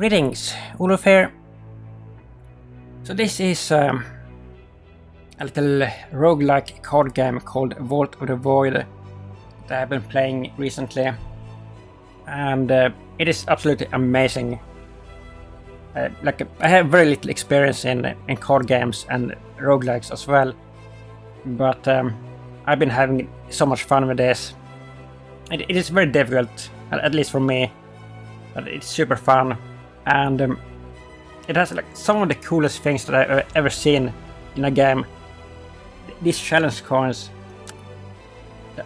Greetings, Olof here. So this is a little roguelike card game called Vault of the Void that I've been playing recently, and it is absolutely amazing. I have very little experience in card games and roguelikes as well, but I've been having so much fun with this. It is very difficult, at least for me, but it's super fun, and it has like some of the coolest things that I've ever seen in a game. These challenge coins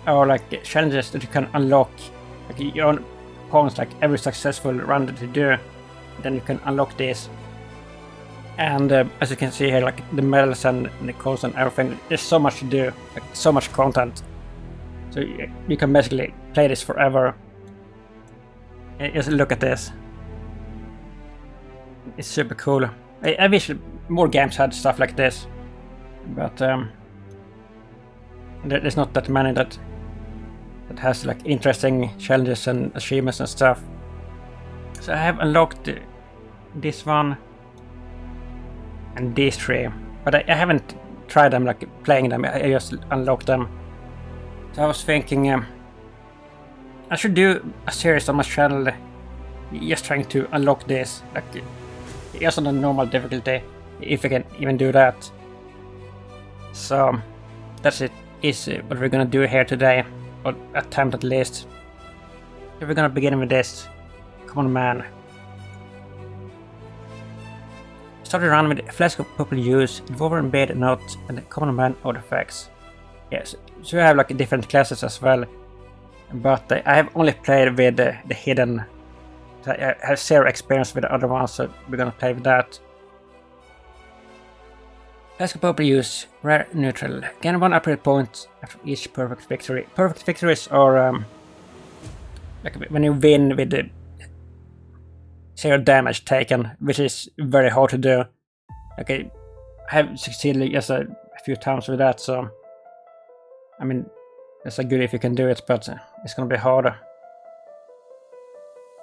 are like challenges that you can unlock, like your own opponents, like every successful run that you do, then you can unlock this. And as you can see here, like the medals and the coins and everything, there's so much to do, like so much content. So you can basically play this forever. Just look at this. It's super cool. I wish more games had stuff like this, but there's not that many that has like interesting challenges and achievements and stuff. So I have unlocked this one and these three, but I haven't tried them, like playing them. I just unlocked them. So I was thinking I should do a series on my channel just trying to unlock this, like just on a normal difficulty, if I can even do that. So that's it, is what we're gonna do here today, or attempt at least. So we're gonna begin with this common man. Start the run with a flask of purple juice, Involver Embed Knot, and the common man artifacts. Yes, so you have like different classes as well, but I have only played with the hidden. I have zero experience with the other ones, so we're gonna play with that. Flask of purple juice, rare neutral. Gain 1 upgrade point after each perfect victory. Perfect victories are like when you win with the 0 damage taken, which is very hard to do. Okay, I have succeeded just a few times with that, so I mean, it's good if you can do it, but it's gonna be harder.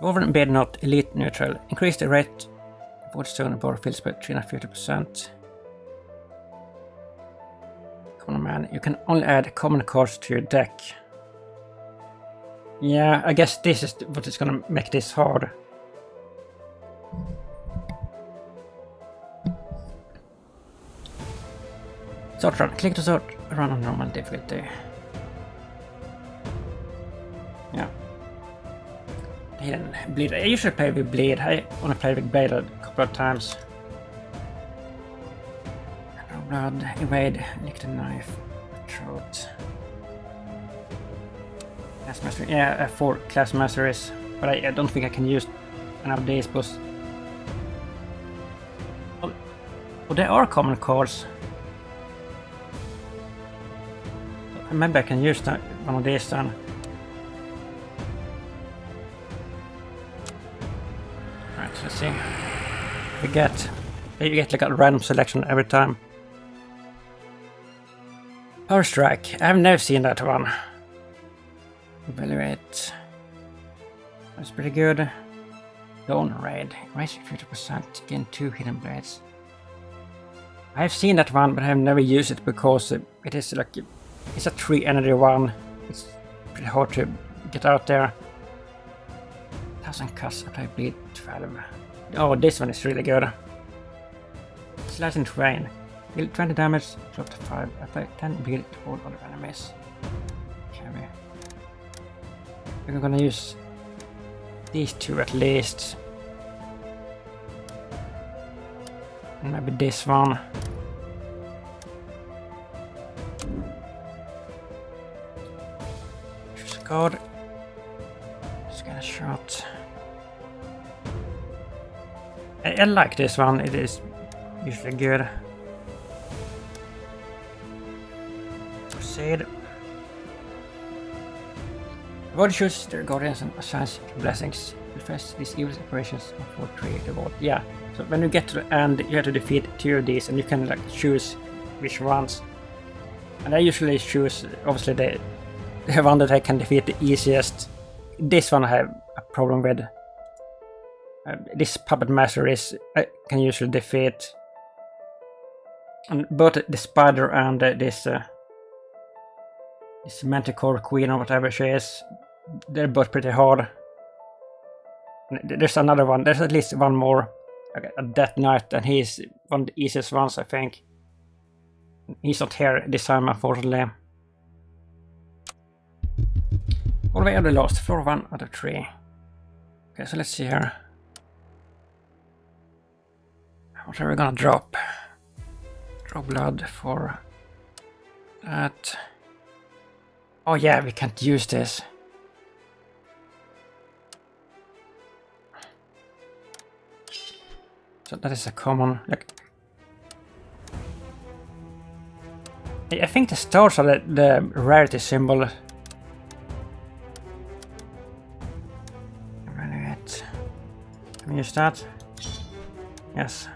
Over and Embed Knot, Elite Neutral. Increase the rate of what stone and bar fills by 350%. Common man, you can only add common cards to your deck. Yeah, I guess this is what is gonna make this hard. Start run. Click to start run on normal difficulty. Yeah. Hidden bleed. I usually play with bleed. I want to play with blade a couple of times. Draw blood, evade, lick the knife, throat. Class mastery. Yeah, I have 4 class masteries, but I don't think I can use any of these. But oh, there are common cards. Maybe I can use one of these then. Right, let's see. You get like a random selection every time. Power Strike. I have never seen that one. Evaluate. That's pretty good. Dawn Raid. Raise 50%. Gain 2 hidden blades. I have seen that one, but I have never used it because it is like it's a 3 energy one. It's pretty hard to get out there. 1000 cuts, apply bleed 12. Oh, this one is really good. Slicing terrain. Deal 20 damage, drop to 5. Apply 10 bleed to all other enemies. Carry. I'm gonna use these 2 at least. And maybe this one. God. Just get a shot. I like this one, it is usually good. Proceed. Avoid shoots their guardians and assigns blessings. Refresh these evil operations for 3 reward. Yeah, so when you get to the end, you have to defeat 2 of these, and you can like choose which ones. And I usually choose, obviously, the one that I can defeat the easiest. This one I have a problem with. This puppet master is I can usually defeat. And both the spider and this manticore queen or whatever she is, they're both pretty hard. And there's another one. There's at least one more. Okay, a Death Knight, and he's one of the easiest ones, I think. He's not here this time, unfortunately. All the way on the last floor, 1 out of 3. Okay, so let's see here. What are we gonna drop? Draw blood for that. Oh yeah, we can't use this. So that is a common. Like, I think the stars are the rarity symbol. Right. Can we use that? Yes.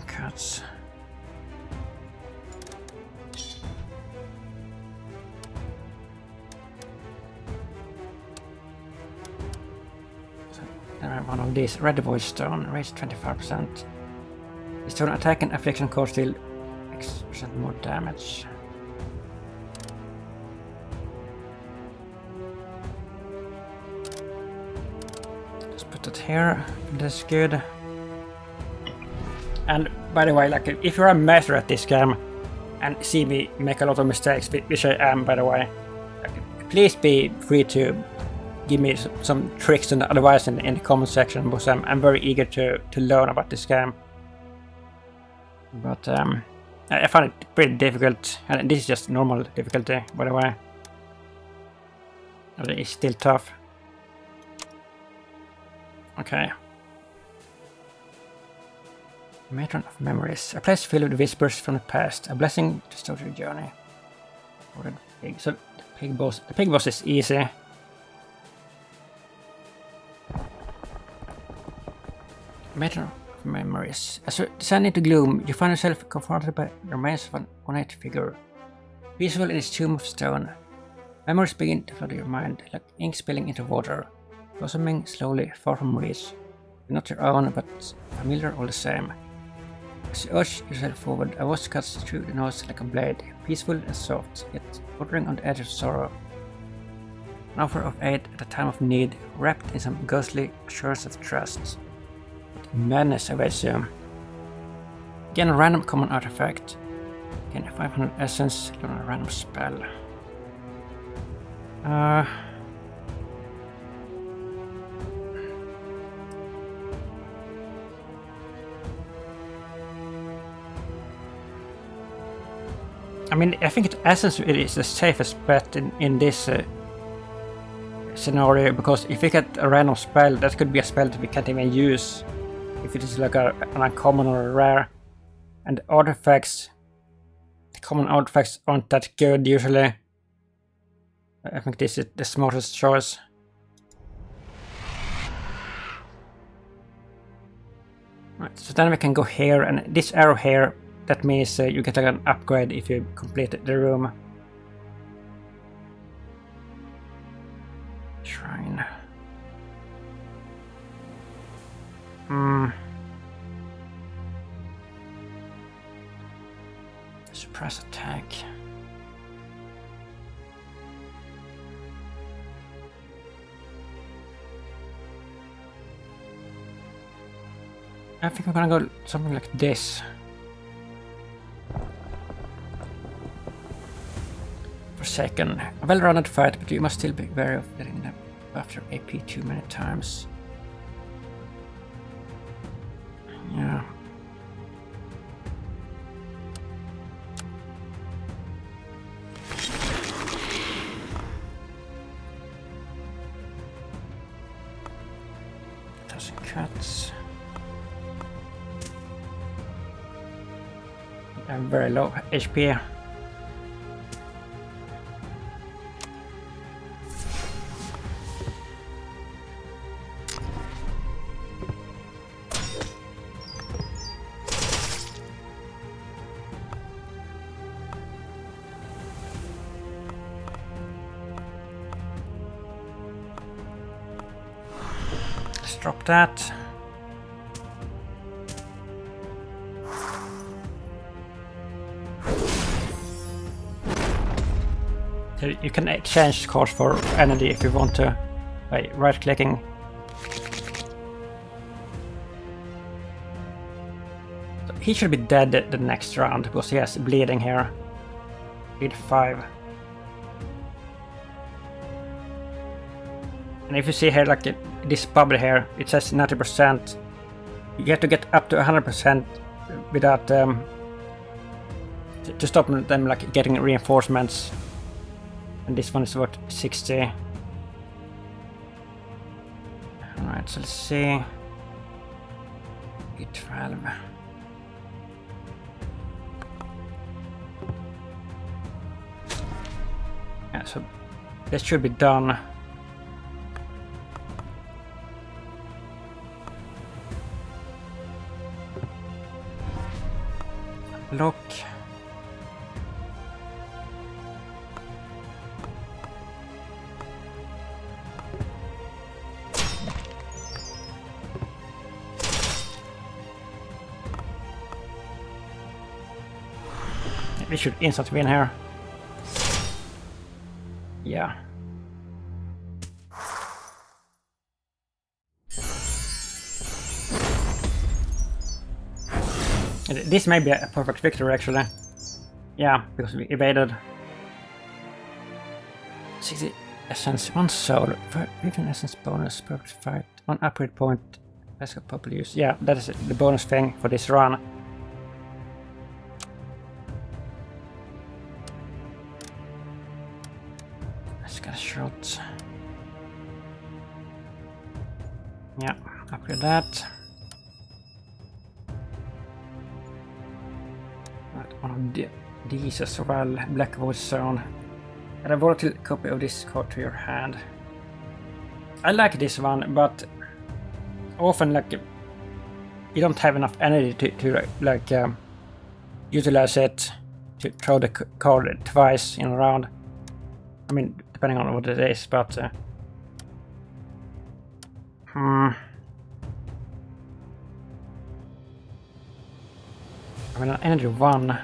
Cuts. So there are one of these red void stone, raise 25%. The stone attack and affliction cause deal X% more damage. Just put it here. That's good. And by the way, like, if you're a master at this game and see me make a lot of mistakes, which I am, by the way, like, please be free to give me some tricks and advice in the comment section, because I'm very eager to learn about this game. But I find it pretty difficult, and this is just normal difficulty, by the way. It's still tough. Okay. Matron of Memories. A place filled with whispers from the past. A blessing to start your journey. Pig. So the pig boss is easy. Matron of Memories. As you descend into gloom, you find yourself confronted by the remains of an ornate figure. Peaceful in its tomb of stone. Memories begin to flood your mind, like ink spilling into water, blossoming slowly, far from reach. Not your own, but familiar all the same. As you urge yourself forward, a voice cuts through the noise like a blade, peaceful and soft, yet bordering on the edge of sorrow. An offer of aid at a time of need, wrapped in some ghostly assurance of trust. But madness awaits you. Gain a random common artifact. Gain a 500 essence, learn a random spell. I mean, I think Essence is the safest bet in this scenario, because if we get a random spell, that could be a spell that we can't even use if it is like an uncommon or a rare. And artifacts, the common artifacts aren't that good usually. I think this is the smartest choice. Right, so then we can go here, and this arrow here, that means you get like an upgrade if you complete the room. Shrine. Suppress attack. I think I'm gonna go something like this. For a second. A well-rounded fight, but you must still be wary of letting them after AP too many times. Yeah. Dozen cuts. I'm very low HP. drop that. So you can exchange cards for energy if you want to by right-clicking. So he should be dead the next round because he has bleeding here. Bleed 5. And if you see here, like this bubble here, it says 90%. You have to get up to 100% without to stop them like getting reinforcements. And this one is what, 60. Alright, so let's see. E12. Yeah, so this should be done. Look. We should instant win here. Yeah. This may be a perfect victory actually. Yeah, because we evaded. 60 essence, 1 soul, 15 essence bonus, perfect fight, 1 upgrade point, best popular use. Yeah, that is the bonus thing for this run. Let's get a shot. Yeah, upgrade that. One of these as well, Black Void Zone. Add a volatile copy of this card to your hand. I like this one, but often like you don't have enough energy to like utilize it to throw the card twice in a round. I mean, depending on what it is, but I mean, an energy 1.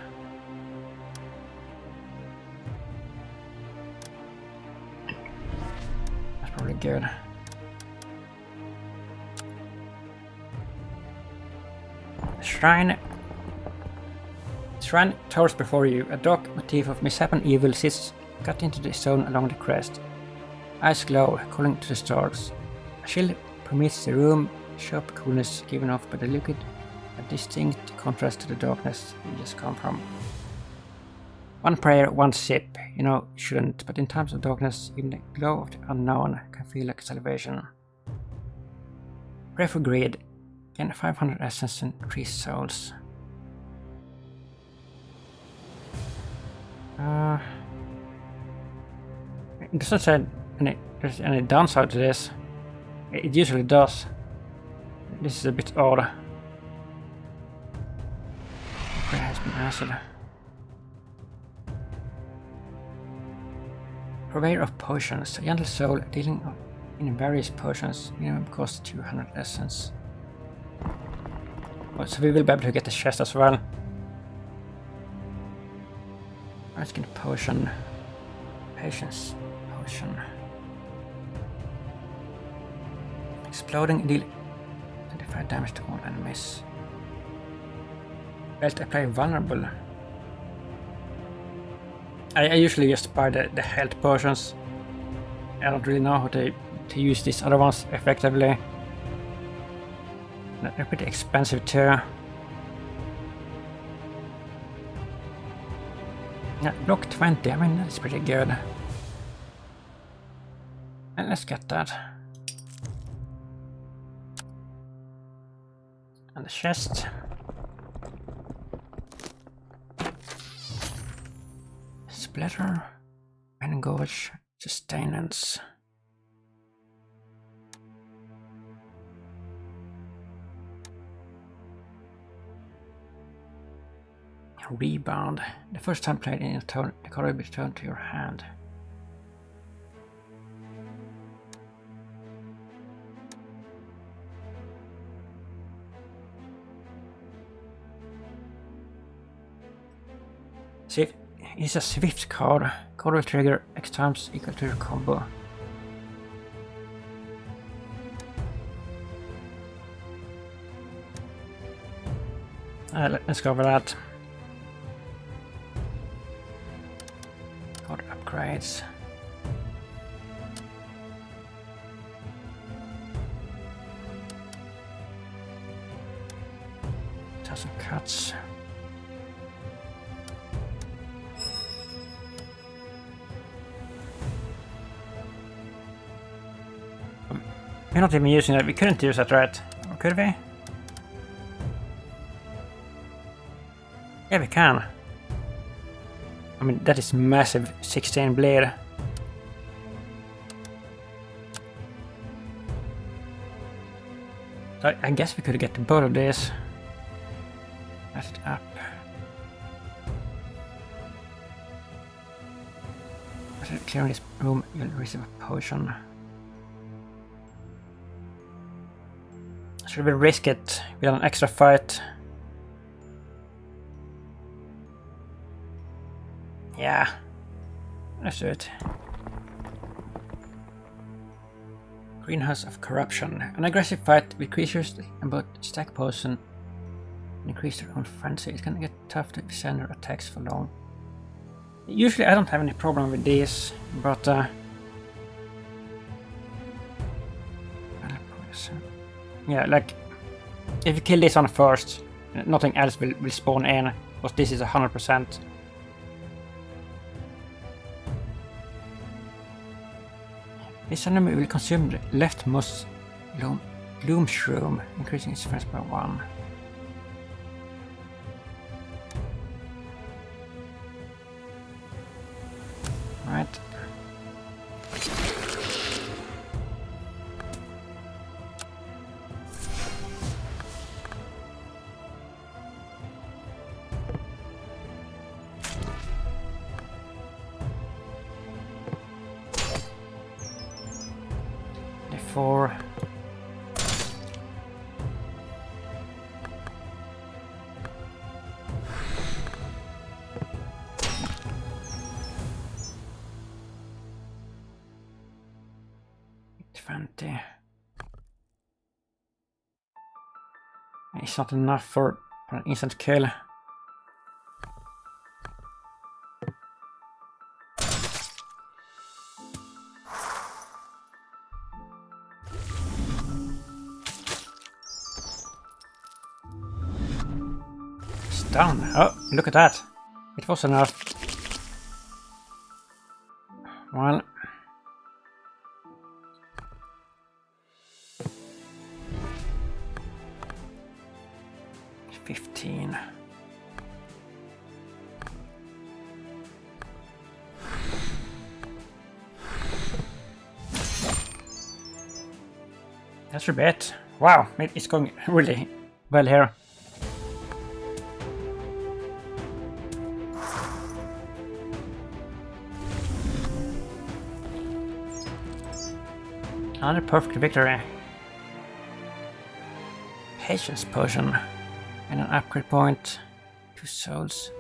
That's probably good. Shrine. Shrine towers before you. A dark motif of mishap and evil sits cut into the stone along the crest. Eyes glow, calling to the stars. A shield permits the room sharp coolness given off by the liquid. A distinct contrast to the darkness you just come from. 1 prayer, 1 sip. You know, shouldn't, but in times of darkness, even the glow of the unknown can feel like salvation. Pray for greed. Gain 500 essence and 3 souls. It doesn't say there's any downside to this. It usually does. This is a bit odd. Prayer has been answered. Purveyor of potions. A gentle soul dealing in various potions. Minimum cost 200 essence. Oh, so we will be able to get the chest as well. Skin potion. Patience potion. Exploding deal 25 damage to all enemies. Belt apply vulnerable. I usually just buy the health potions. I don't really know how to use these other ones effectively. They're pretty expensive too. Yeah, block 20, I mean that's pretty good. And let's get that. And the chest. Splatter. Engorge. Sustenance. Rebound. The first time played in a turn, the card will be returned to your hand. Swift. It's a Swift card. Card will trigger X times equal to your combo. Let's go over that. Card upgrades. Some cuts. We're not even using that. We couldn't use that, right? Or could we? Yeah, we can. I mean, that is massive 16 bleed. So I guess we could get both of these. Set it up. After clearing this room, you'll receive a potion. Should we risk it with an extra fight? Yeah, let's do it. Greenhouse of Corruption. An aggressive fight with creatures and both stack poison. Increase their own frenzy. It can get tough to withstand their attacks for long. Usually I don't have any problem with these, but yeah, like if you kill this one first, nothing else will spawn in, because this is 100%. This enemy will consume the leftmost gloom shroom, increasing its defense by 1. Right. D4. It's not enough for an instant kill. It's done. Oh, look at that. It was enough. Well. That's a bit. Wow, it's going really well here. Another perfect victory. Patience potion. And an upgrade point. 2 souls.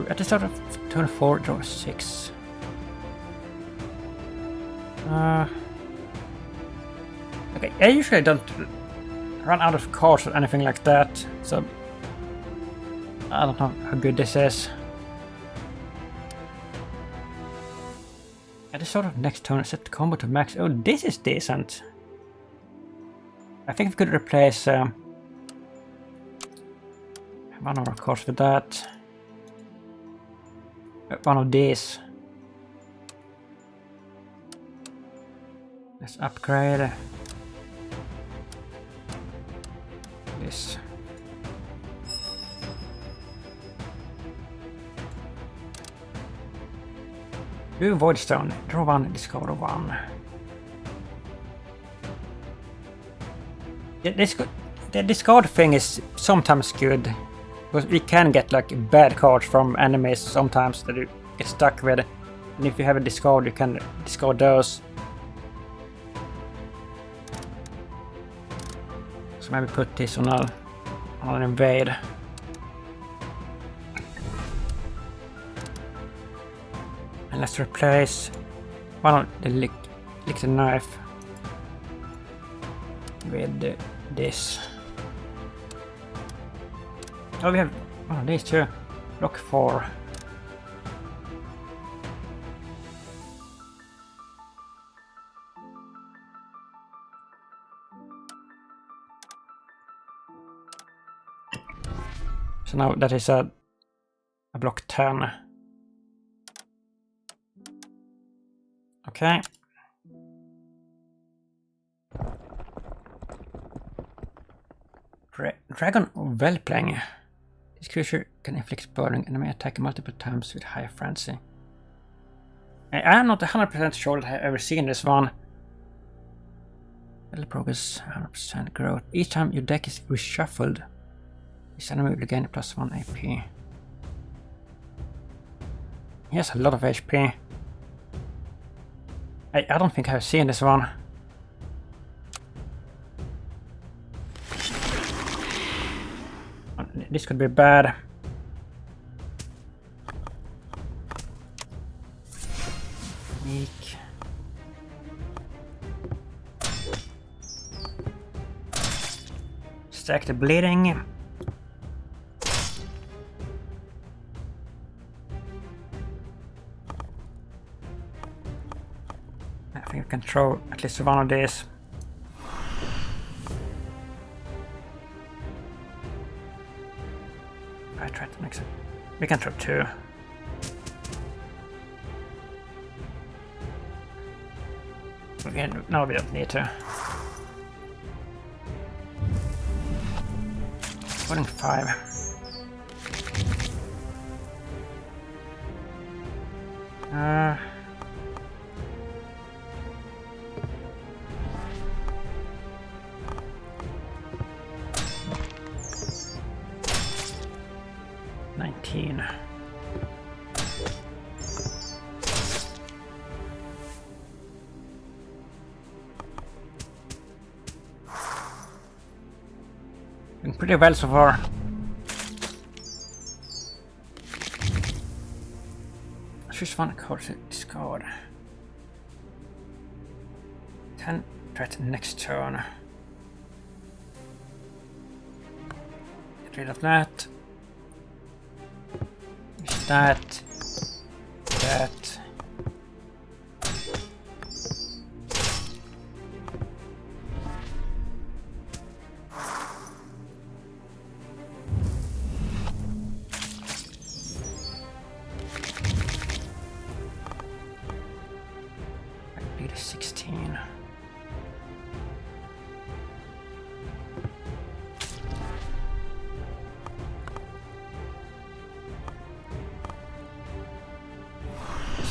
At the start of turn 4, draw 6. Okay, I usually don't run out of cards or anything like that, so I don't know how good this is. At the start of next turn, set the combo to max. Oh, this is decent. I think we could replace one of our cards with that. One of these. Let's upgrade this. Do Void Stone. Draw 1, discard 1. The discard thing is sometimes good, because we can get like bad cards from enemies sometimes that you get stuck with, and if you have a discard you can discard those. So maybe put this on an invade. And let's replace one of the licked knife with this. Oh, we have one of these too. Block 4. So now that is a block 10. Okay. Dragon Whelpling. This creature can inflict burning and may attack multiple times with high frenzy. I am not 100% sure that I have ever seen this one. Battle progress 100% growth. Each time your deck is reshuffled, this enemy will gain +1 AP. He has a lot of HP. I don't think I've seen this one. This could be bad. Weak. Stack the bleeding. I think we can throw at least one of these. I try to mix it. We can throw 2. Again, no, we don't need to. Putting 5. Been pretty well so far. Choose one card to discard. 10 threat next turn. Get rid of that. Use that. That.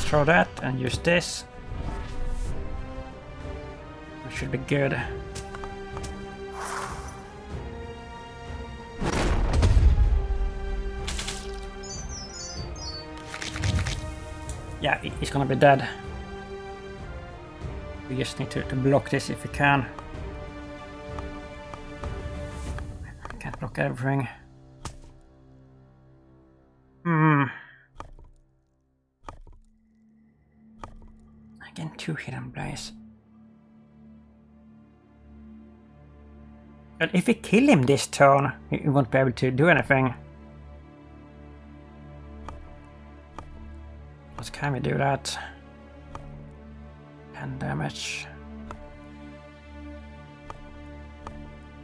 Throw that and use this. We should be good. Yeah, he's gonna be dead. We just need to block this if we can. Can't block everything. Again, 2 hidden blaze. And if we kill him this turn, he won't be able to do anything. What can we do that? 10 damage.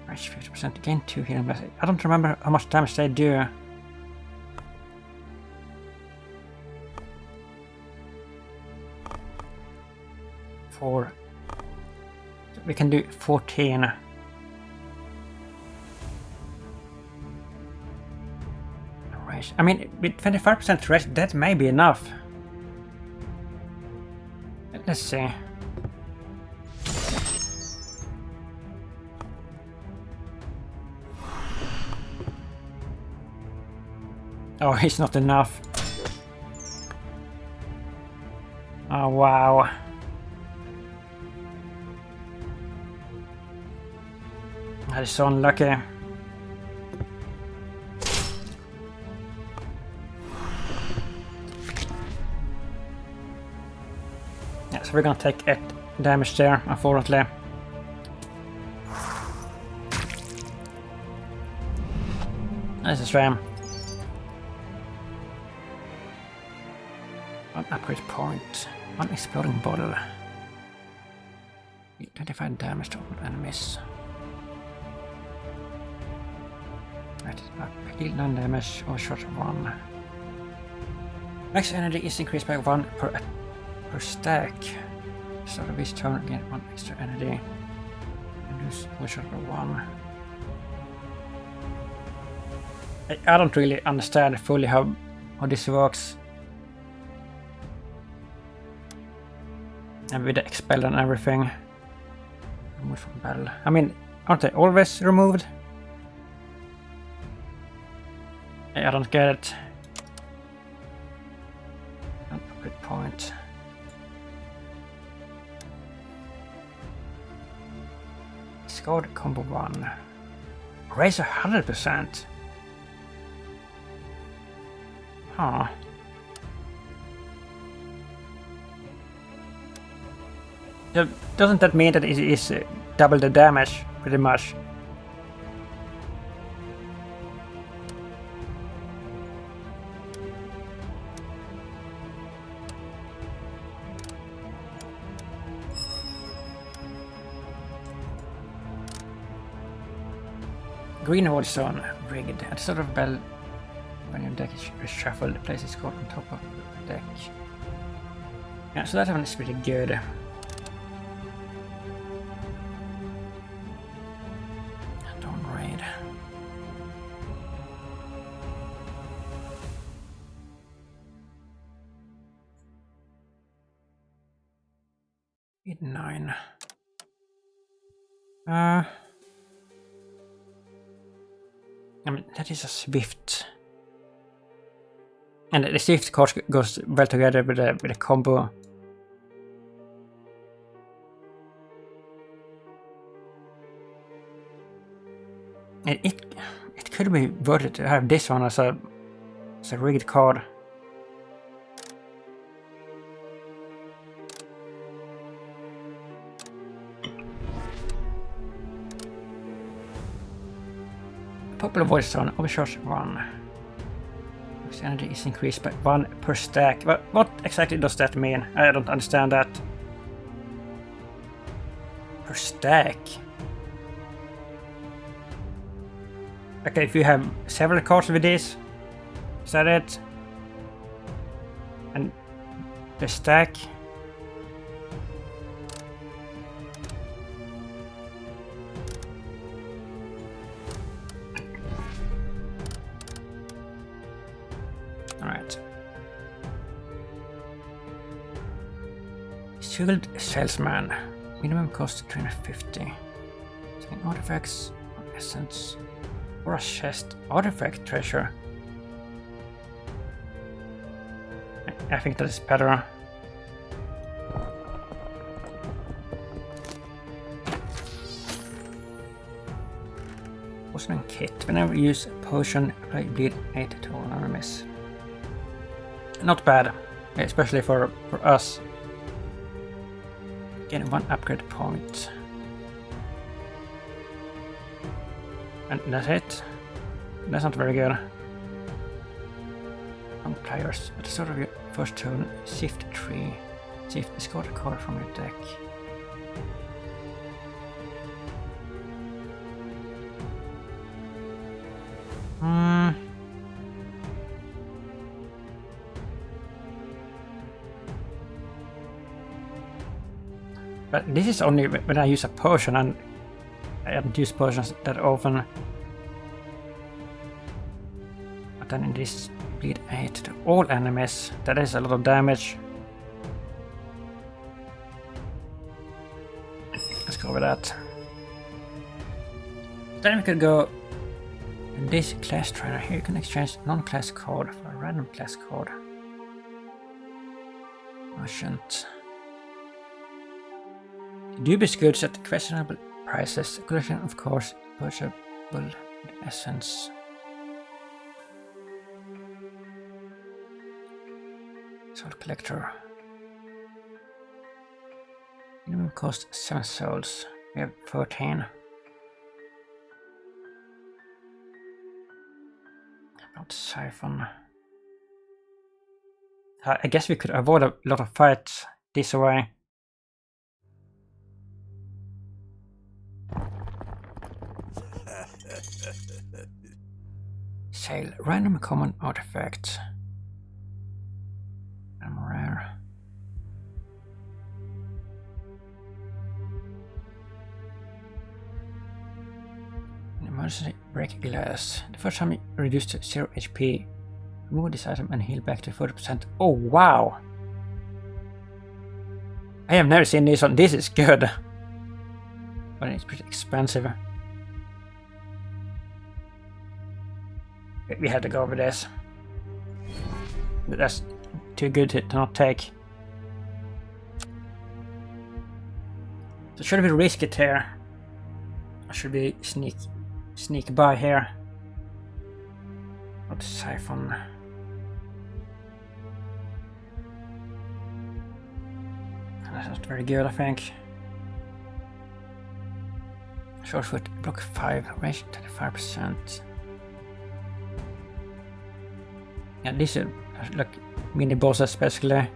Range 50%, again 2 hidden blaze. I don't remember how much damage they do. We can do 14. I mean, with 25% rest, that may be enough. Let's see. Oh, it's not enough. Oh, wow. That is so unlucky. Yeah, so we're gonna take 8 damage there, unfortunately. That's a shame. One upgrade point. One exploding bottle. 25 damage to all enemies. Right, heal 9 damage or shot 1. Max energy is increased by 1 per stack. Start of each turn, gain 1 extra energy. And lose one shot of 1. I don't really understand fully how this works. And with the expel and everything. Removed from battle. I mean, aren't they always removed? I don't get it. An upgrade point. Scored combo 1. Raise 100%. Huh. Doesn't that mean that it is double the damage, pretty much? Green Ward Zone, rigged. At the start of battle, when your deck is reshuffled, place is called on top of the deck. Yeah, so that one is pretty good. Don't raid. Hit 9. I mean, that is a Swift. And the Swift card goes well together with the combo. And it could be worth it to have this one as a rigged card. Popular voice zone, overcharge 1. Energy is increased by 1 per stack. What exactly does that mean? I don't understand that. Per stack? Okay, if you have several cards with this, is that it? And the stack? Alright. Skilled Salesman. Minimum cost 350. Selling artifacts or essence. Or a chest. Artifact treasure. I think that is better. Potion kit. Whenever you use a potion, apply bleed 8 to all enemies. Not bad, especially for us. Gain 1 upgrade point. And that's it. That's not very good. Wrong players. At the start of your first turn, sift 3. Sift, discard a card from your deck. But this is only when I use a potion, and I don't use potions that often. But then in this bleed 8 to all enemies, that is a lot of damage. Let's go with that. Then we could go in this class trainer. Here you can exchange non-class card for a random class card. Merchant. Dubious goods at questionable prices. A collection of course purchasable with essence. Sword collector. Minimum cost 7 souls. We have 13. About siphon. I guess we could avoid a lot of fights this way. Sale random common artifact. I'm rare. An emergency break glass. The first time reduced to 0 HP. Remove this item and heal back to 40%. Oh wow! I have never seen this one. This is good. But it's pretty expensive. We have to go over this. That's too good to not take. So should we risk it here? Or should we sneak by here? Not siphon. That's not very good, I think. Short foot, block 5, range 25%. Yeah, these are like mini bosses basically.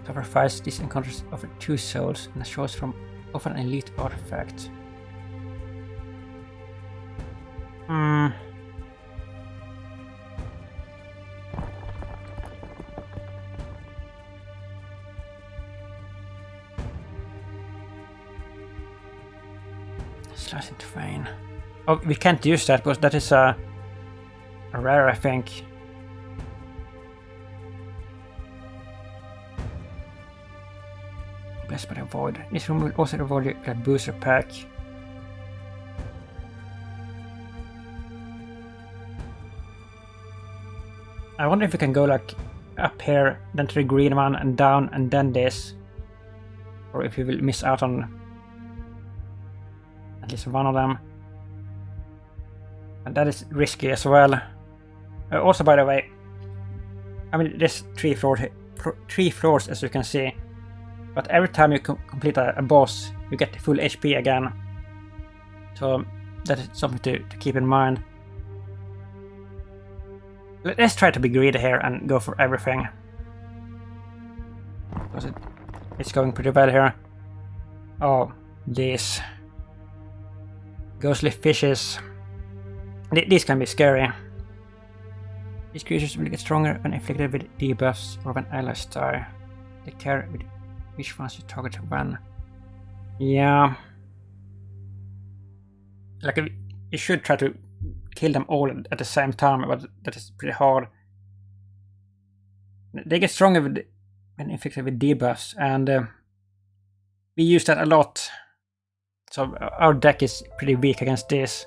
Cover fights, these encounters offer 2 souls and a choice from often an elite artifact. Slice into vein. Oh, we can't use that because that is a rare, I think. Blessed by the Void. This room will also avoid you a booster pack. I wonder if we can go like up here, then to the green one, and down, and then this. Or if we will miss out on at least one of them. And that is risky as well. Also, by the way, I mean, there's 3 floors as you can see. But every time you complete a boss, you get the full HP again. So that is something to keep in mind. Let's try to be greedy here and go for everything. Because it's going pretty well here. Oh, these ghostly fishes. These can be scary. These creatures will get stronger when inflicted with debuffs or when allies die. They care with which ones you target when. Yeah. Like, you should try to kill them all at the same time, but that is pretty hard. They get stronger when inflicted with debuffs, and we use that a lot. So our deck is pretty weak against this.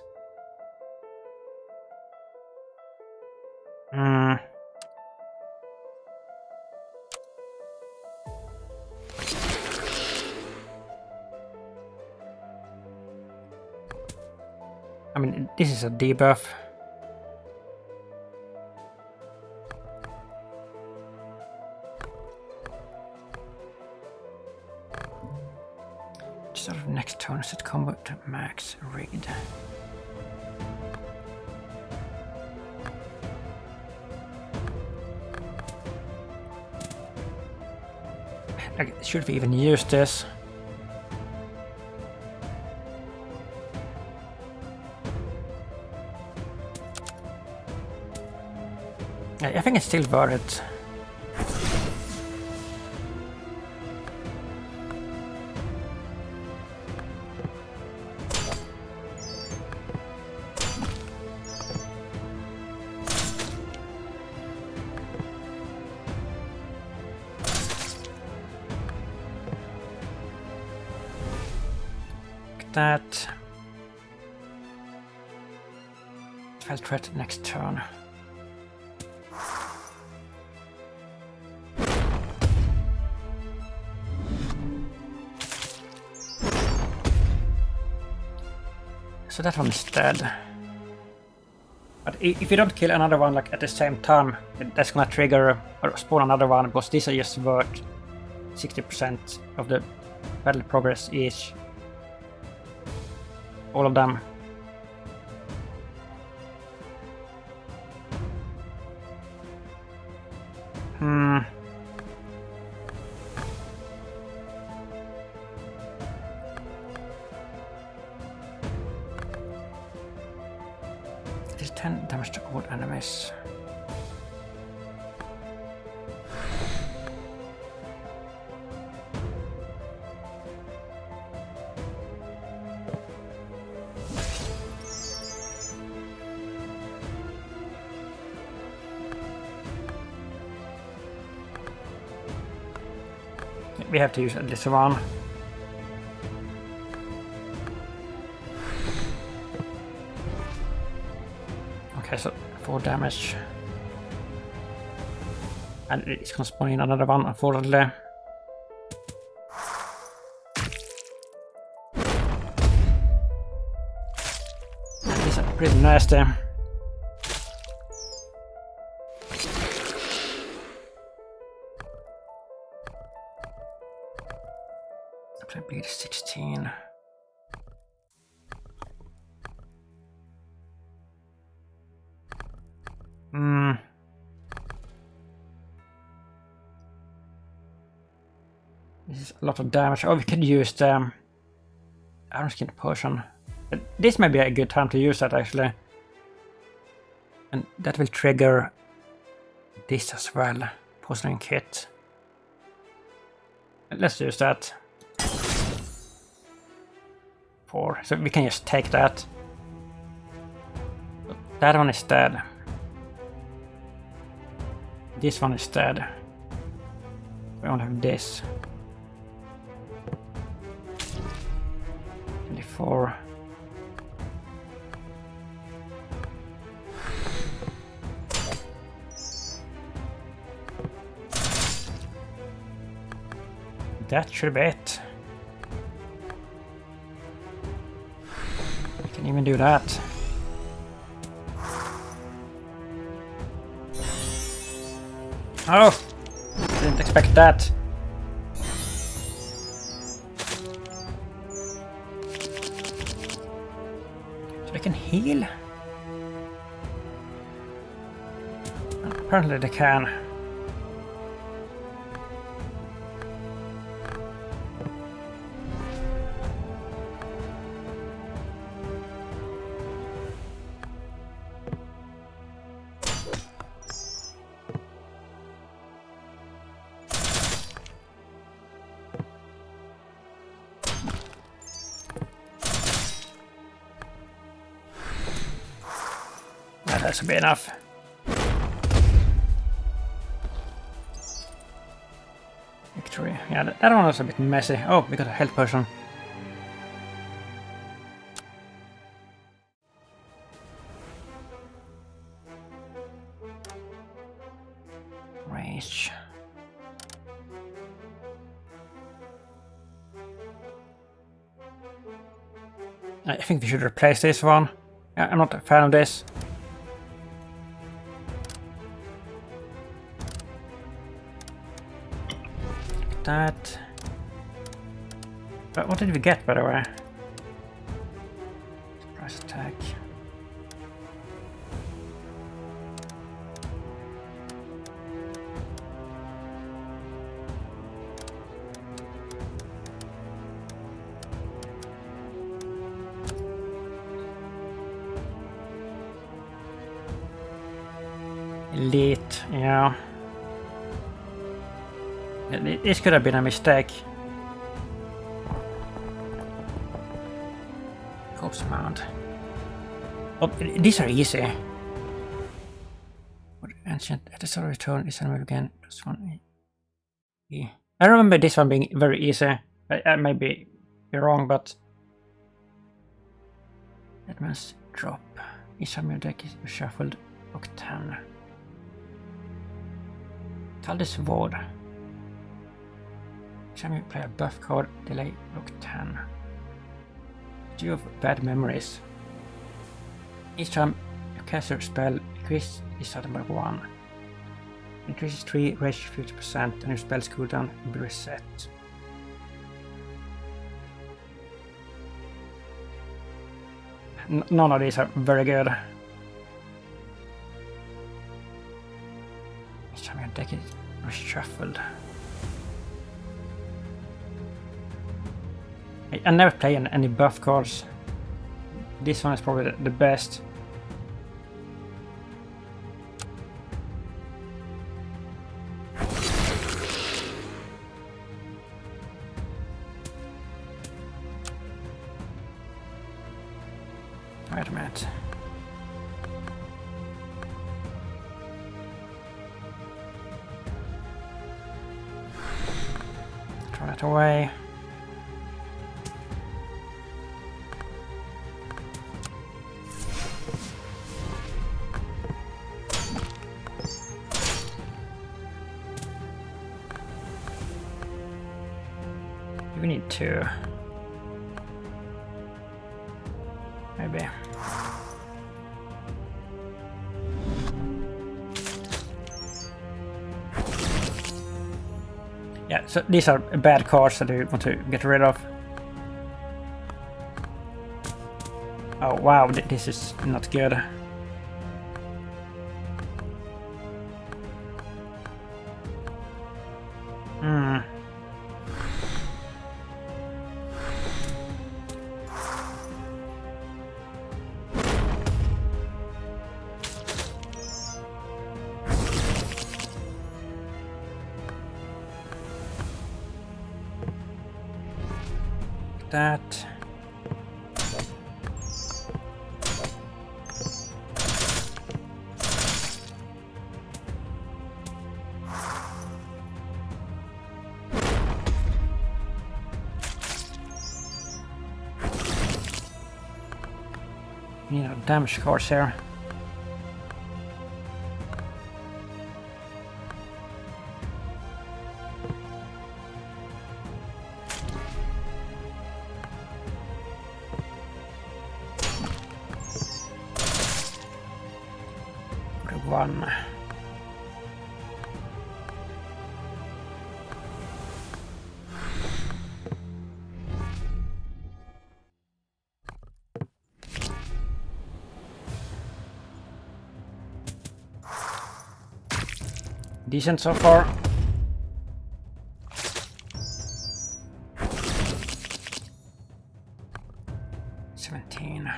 I mean, this is a debuff. Start of next turn, set combo to max rigged. Like, should we even use this? I think it's still worth it. Like that. I'll try it next turn. So that one is dead. But if you don't kill another one like at the same time, that's gonna trigger or spawn another one, because these are just worth 60% of the battle progress each. All of them. It is 10 damage to all enemies. We have to use at least one. Okay, so 4 damage. And it's gonna spawn in another one, unfortunately. These are pretty nasty. I bleed 16. This is a lot of damage. Oh, we could use the Iron Skin Potion. This may be a good time to use that actually. And that will trigger this as well. Porcelain Kit. Let's use that. 4. So we can just take that. That one is dead. This one is dead. We only have this. 24. That should be it. We can even do that. Oh! Didn't expect that. So they can heal? Apparently they can. That should be enough. Victory. Yeah, that one was a bit messy. Oh, we got a health potion. Rage. I think we should replace this one. I'm not a fan of this. That. But what did we get, by the way? Surprise attack. Elite, yeah. This could have been a mistake. Corpse mount. Oh, these are easy. What ancient at the start of return is another again. Plus 1. I remember this one being very easy. I may be wrong, but that must drop. Each time your deck is shuffled. Look 10. Call this Ward. Each time you play a buff card, delay look 10. Do of bad memories. Each time you cast your spell, increase this item by 1. Increases 3, rage 50%, and your spell's cooldown will be reset. none of these are very good. Each time your deck is reshuffled. I never play any buff cards. This one is probably the best. Wait a minute. Throw that away. We need two. Maybe. Yeah, so these are bad cards that we want to get rid of. Oh wow, this is not good. Hmm. That. We need a damage cards here. One. Decent so far. $17.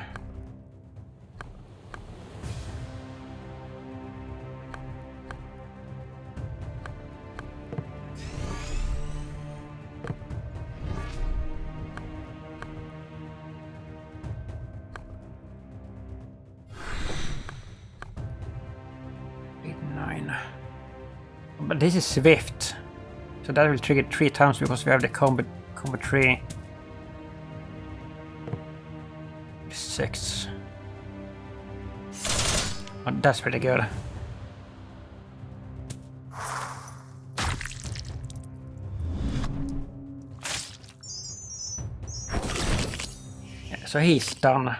But this is Swift, so that will trigger 3 times because we have the combo 3. 6. Oh, that's pretty good. Yeah, so he's done.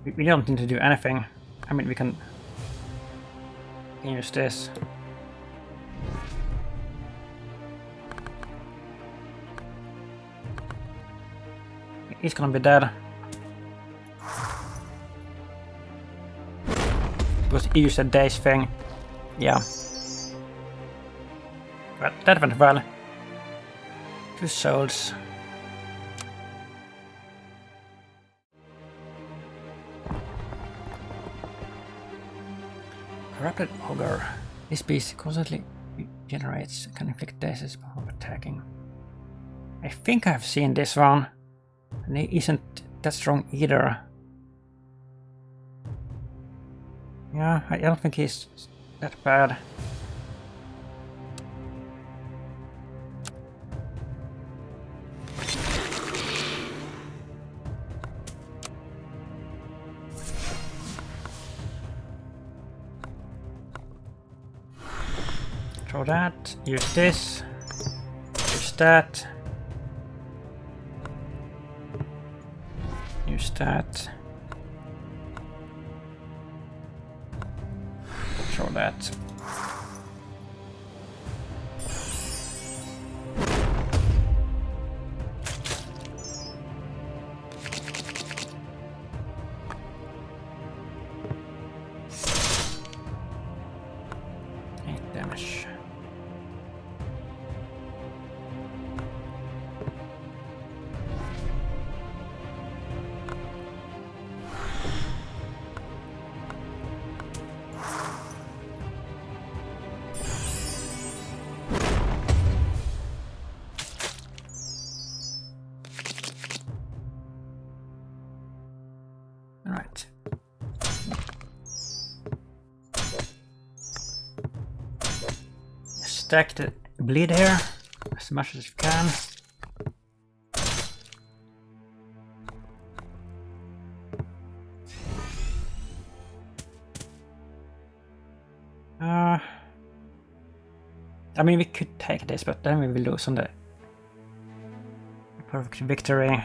We don't need to do anything. I mean, we can use this. He's gonna be dead. Because he used a daze thing. Yeah. But that went well. 2 souls. Corrupted Ogre. This beast constantly generates can inflict dazes before attacking. I think I've seen this one. And he isn't that strong either. Yeah, I don't think he's that bad. Throw that, use this, use that, use that, throw that. stack the bleed here as much as you can. I mean, we could take this, but then we will lose on the perfect victory.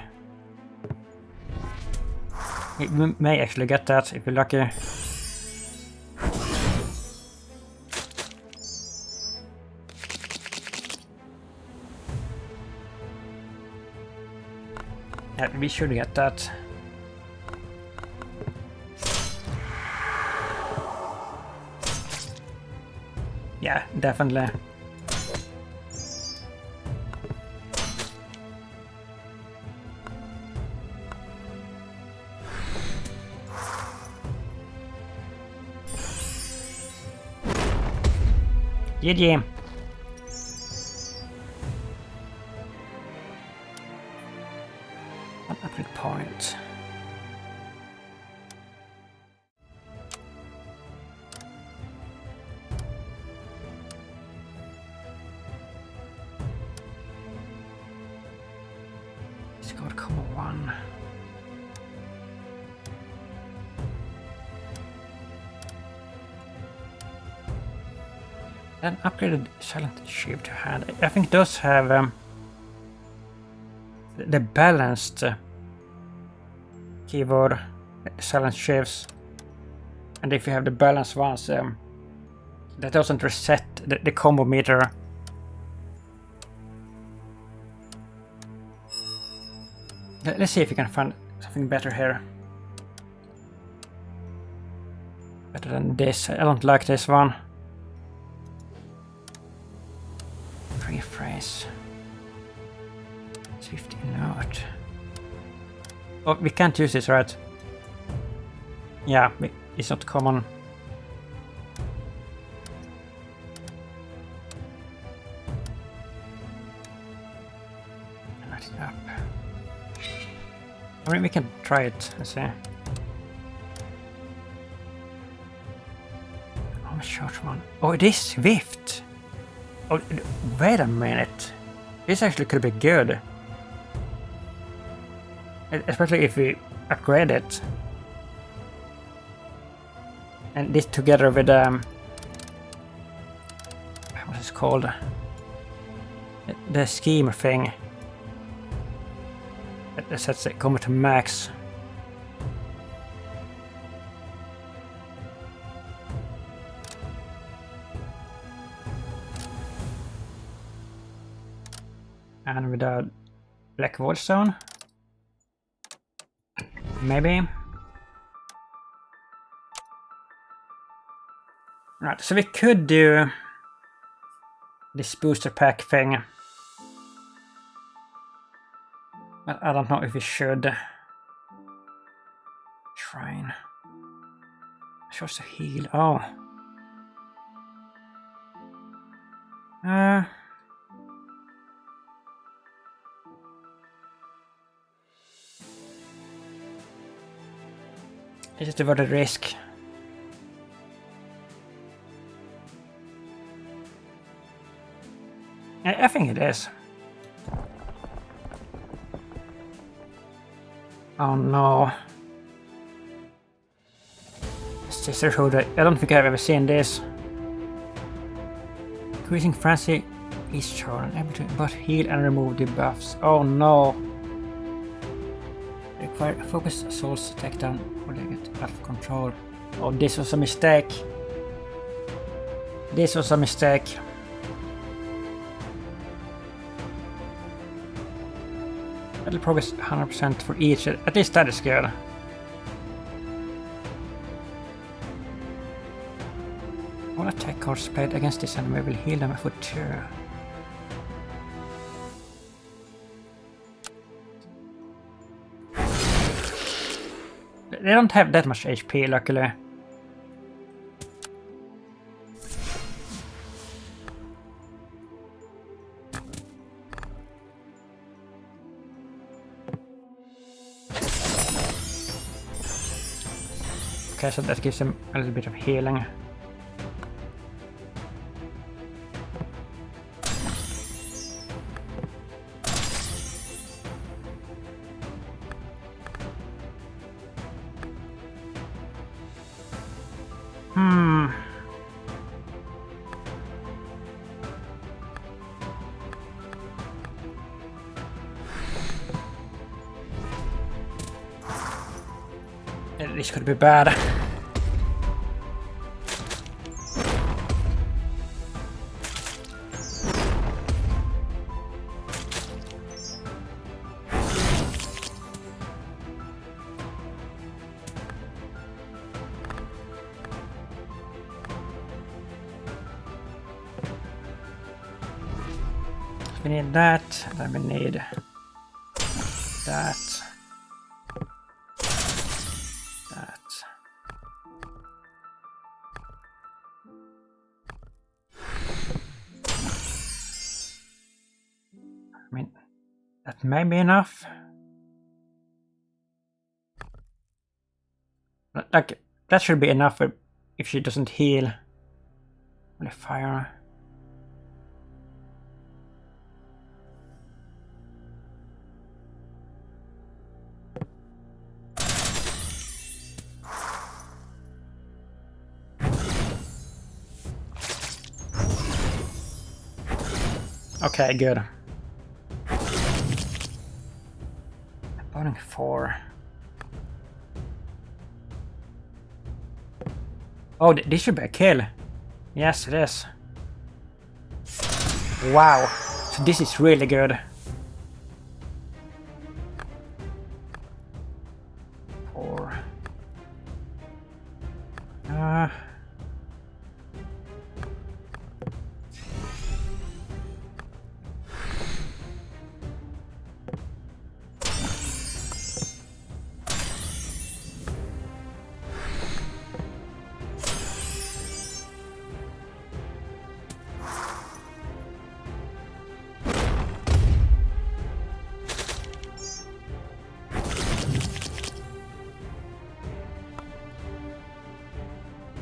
We may actually get that if we're lucky. Yeah, we should get that. Yeah, definitely. GG. One upgrade point. Scored combo 1. An upgraded silent shield to hand. I think those have the balanced keyboard silent shifts, and if you have the balanced ones, that doesn't reset the combo meter. Let's see if we can find something better here. Better than this. I don't like this one. Rephrase. 50 note. Oh, we can't use this, right? Yeah, it's not common. Light it up. I mean, we can try it. Let's see. Oh, short one. Oh, it is Swift. Oh, wait a minute. This actually could be good. Especially if we upgrade it. And this together with what is it called? The scheme thing. That sets it combo to max. And with a black wall stone. Maybe. Right, so we could do this booster pack thing. But I don't know if we should. Shrine. Shows the heal. Oh. Is it worth the risk? I think it is. Oh no. Sisterhood, I don't think I've ever seen this. Increasing frenzy is shown, able to but heal and remove debuffs. Oh no. Require focus souls takedown or they get out of control. Oh, this was a mistake. This was a mistake. Battle progress 100% for each. At least that is good. All attack cards played against this enemy will heal them for 2. They don't have that much HP, luckily. Okay, so that gives them a little bit of healing. This could be bad. We need that, then we need that. I mean, that may be enough. Like, that should be enough if she doesn't heal. Only fire. Okay, good. Burning 4. Oh, this should be a kill. Yes, it is. Wow. So this is really good. 4.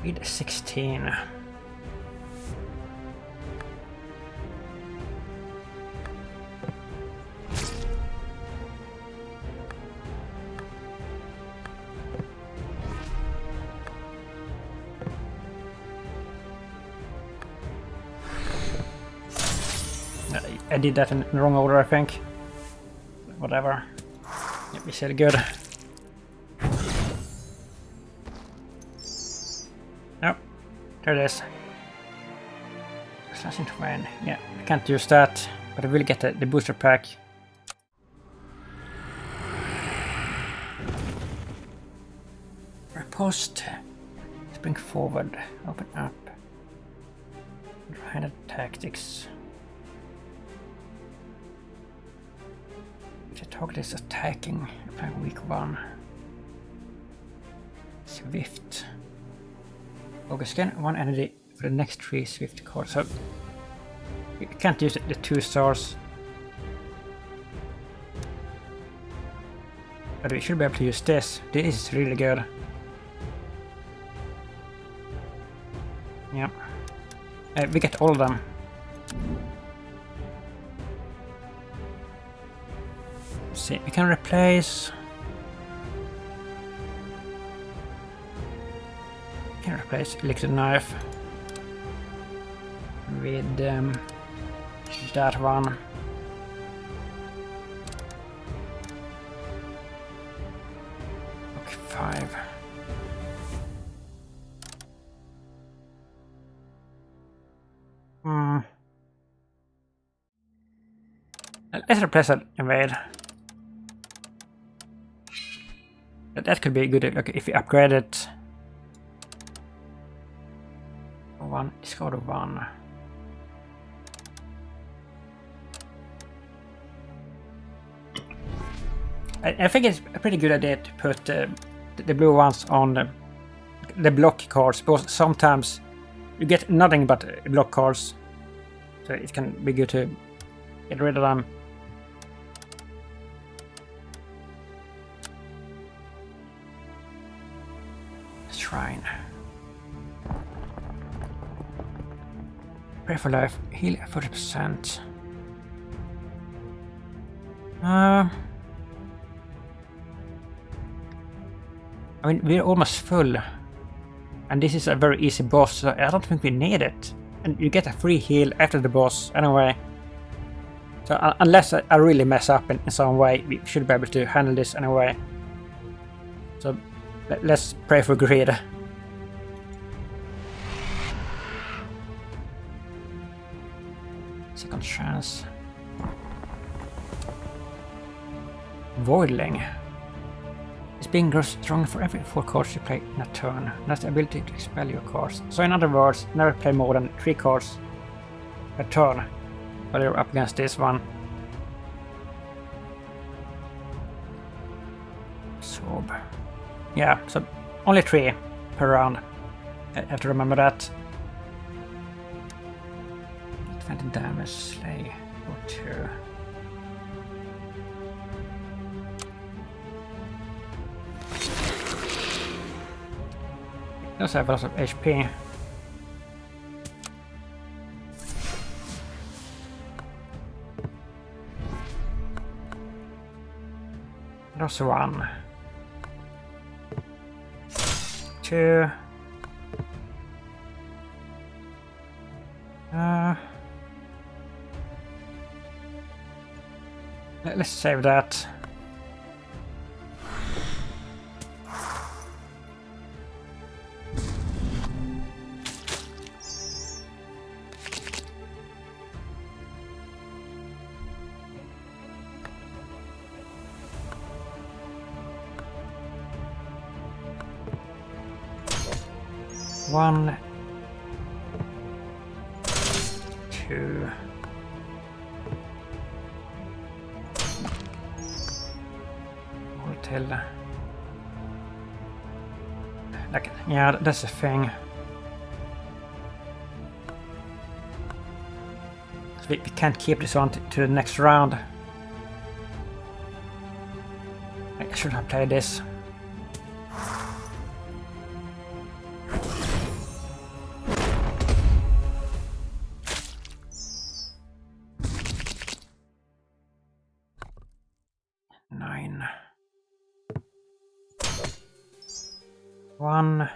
Read 16. I did that in the wrong order, I think. Whatever. Yep, we said good. Nope. There it is. Slashing terrain. Yeah, I can't use that, but I will get the booster pack. Riposte. Spring forward. Open up. Right tactics. The target is attacking. Applying weak 1. Swift. Focus again, 1 energy for the next 3 Swift cards. So you can't use the 2 stars. But we should be able to use this. This is really good. Yeah. We get all of them. Let's see, we can replace... Can replace liquid knife with that one. Okay, 5. Let's replace that invade. That could be good. Like if we upgrade it. 1 is go to 1. I think it's a pretty good idea to put the blue ones on the block cards, because sometimes you get nothing but block cards, so it can be good to get rid of them. Shrine. Pray for life. Heal 40%. I mean, we're almost full. And this is a very easy boss, so I don't think we need it. And you get a free heal after the boss anyway. So unless I really mess up in some way, we should be able to handle this anyway. So Let's pray for greed. Second chance. Voidling. This being grows stronger for every 4 cards you play in a turn. That's the ability to expel your cards. So in other words, never play more than 3 cards per turn while you're up against this one. Absorb. Yeah, so only 3 per round. I have to remember that. 20 damage, slay, or 2. He does have a lot of HP. That's 1. 2. Let's save that. One, 2. Till like, yeah, that's the thing. So we can't keep this on to the next round. I should have played this. One.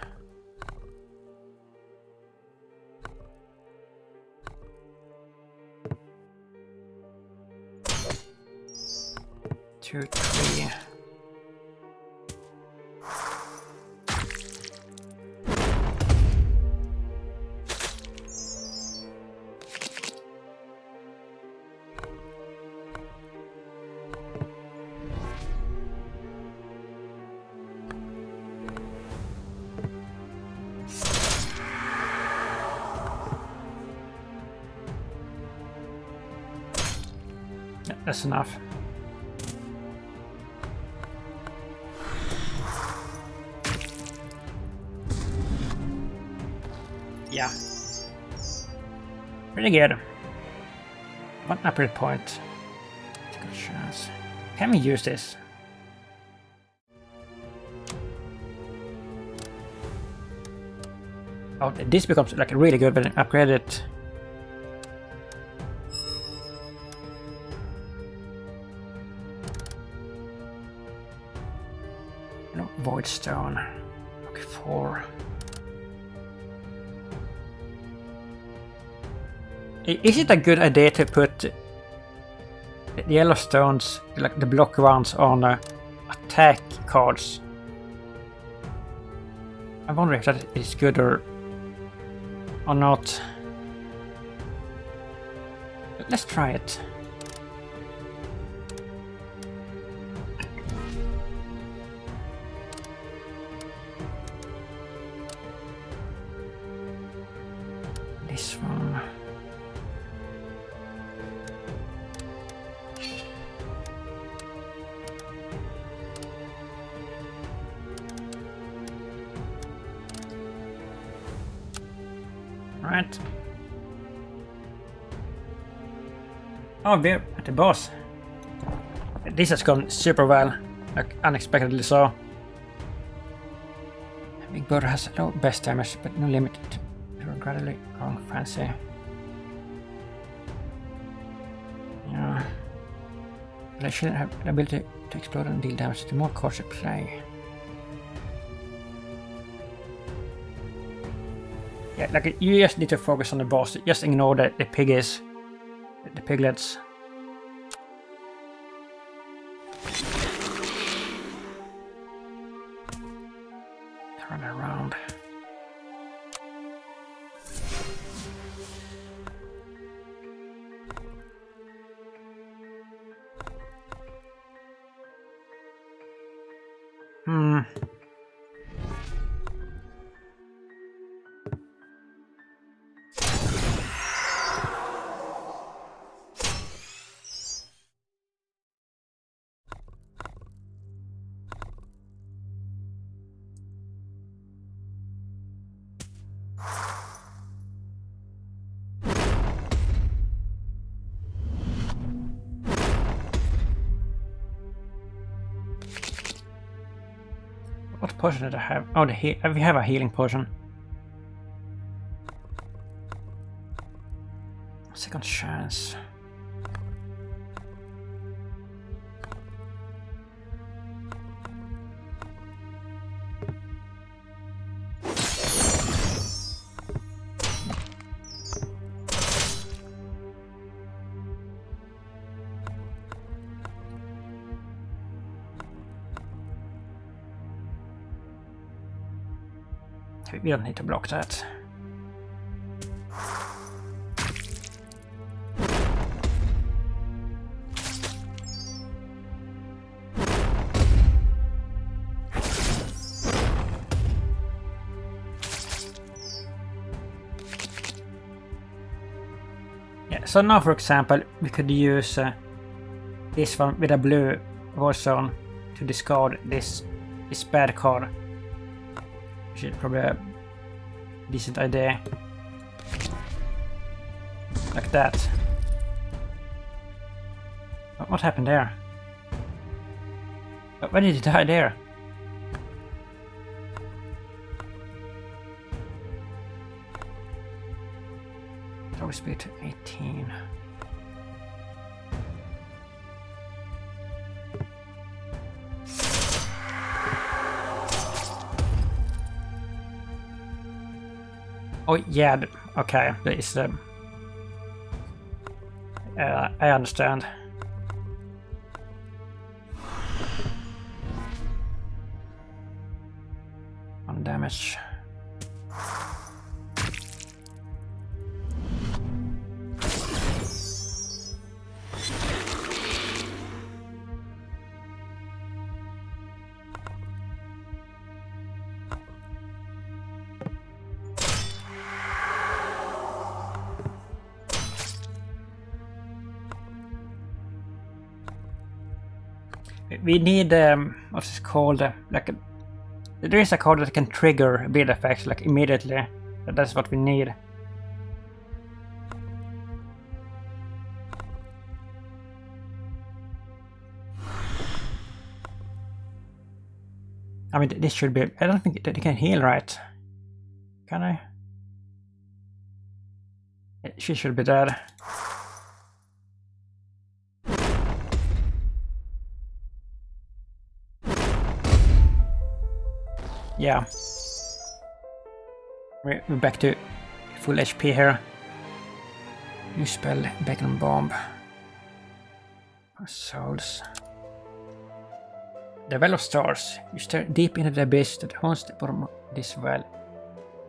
2, 3. That's enough. Yeah. Pretty good. 1 upgrade point. Take a chance. Can we use this? Oh, this becomes like really good when I upgrade it. Void stone. Okay, 4. Is it a good idea to put the yellow stones, like the block ones, on attack cards? I wonder if that is good or not. Let's try it. This one. Right. Oh, we're at the boss. This has gone super well, like unexpectedly so. Big Bird has low best damage, but no limit to gradually growing fancy. Yeah. But I shouldn't have the ability to explode and deal damage to more cards you play. Yeah, like you just need to focus on the boss. Just ignore the piggies, the piglets. What potion did I have? Oh, we have a healing potion. Second chance. We don't need to block that. Yeah, so now for example we could use this one with a blue war zone to discard this bad card. Which is probably a decent idea. Like that. What happened there? Why did he die there? Throw speed to 18. Oh yeah, okay, there is the... I understand. One damage. We need what's it called? There is a card that can trigger build effects like immediately. That's what we need. I mean, this should be. I don't think that it can heal, right? Can I? She should be dead. Yeah. We're back to full HP here. New spell, Bacon Bomb. Souls. The Well of Stars. You stare deep into the abyss that haunts the bottom of this well.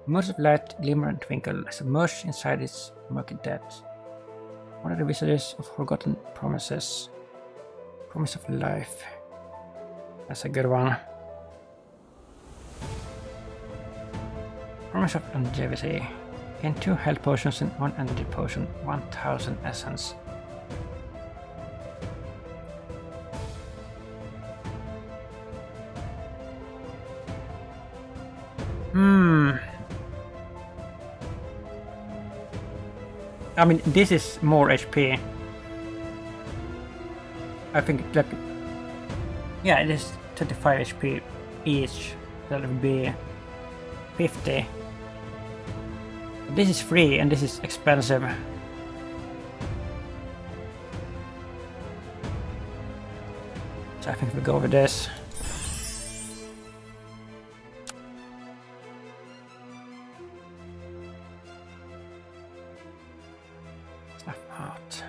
Moons of light glimmer and twinkle, submerged inside its murky depths. One of the visitors of forgotten promises. Promise of life. That's a good one. Promise of longevity. Gain 2 health potions and 1 energy potion, 1000 essence. I mean, this is more HP. I think, like, yeah, it is 25 HP each. That would be 50. This is free and this is expensive. So I think we go with this. Stuff out.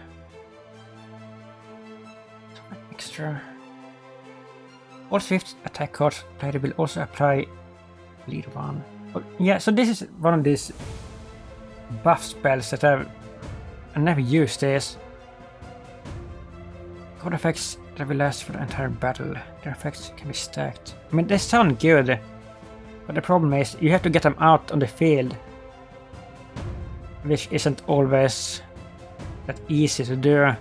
Extra. All 5th attack cards played will also apply lead 1. Oh, yeah, so this is one of these buff spells that I never used this. Card effects that will last for the entire battle. Their effects can be stacked. I mean, they sound good, but the problem is you have to get them out on the field, which isn't always that easy to do.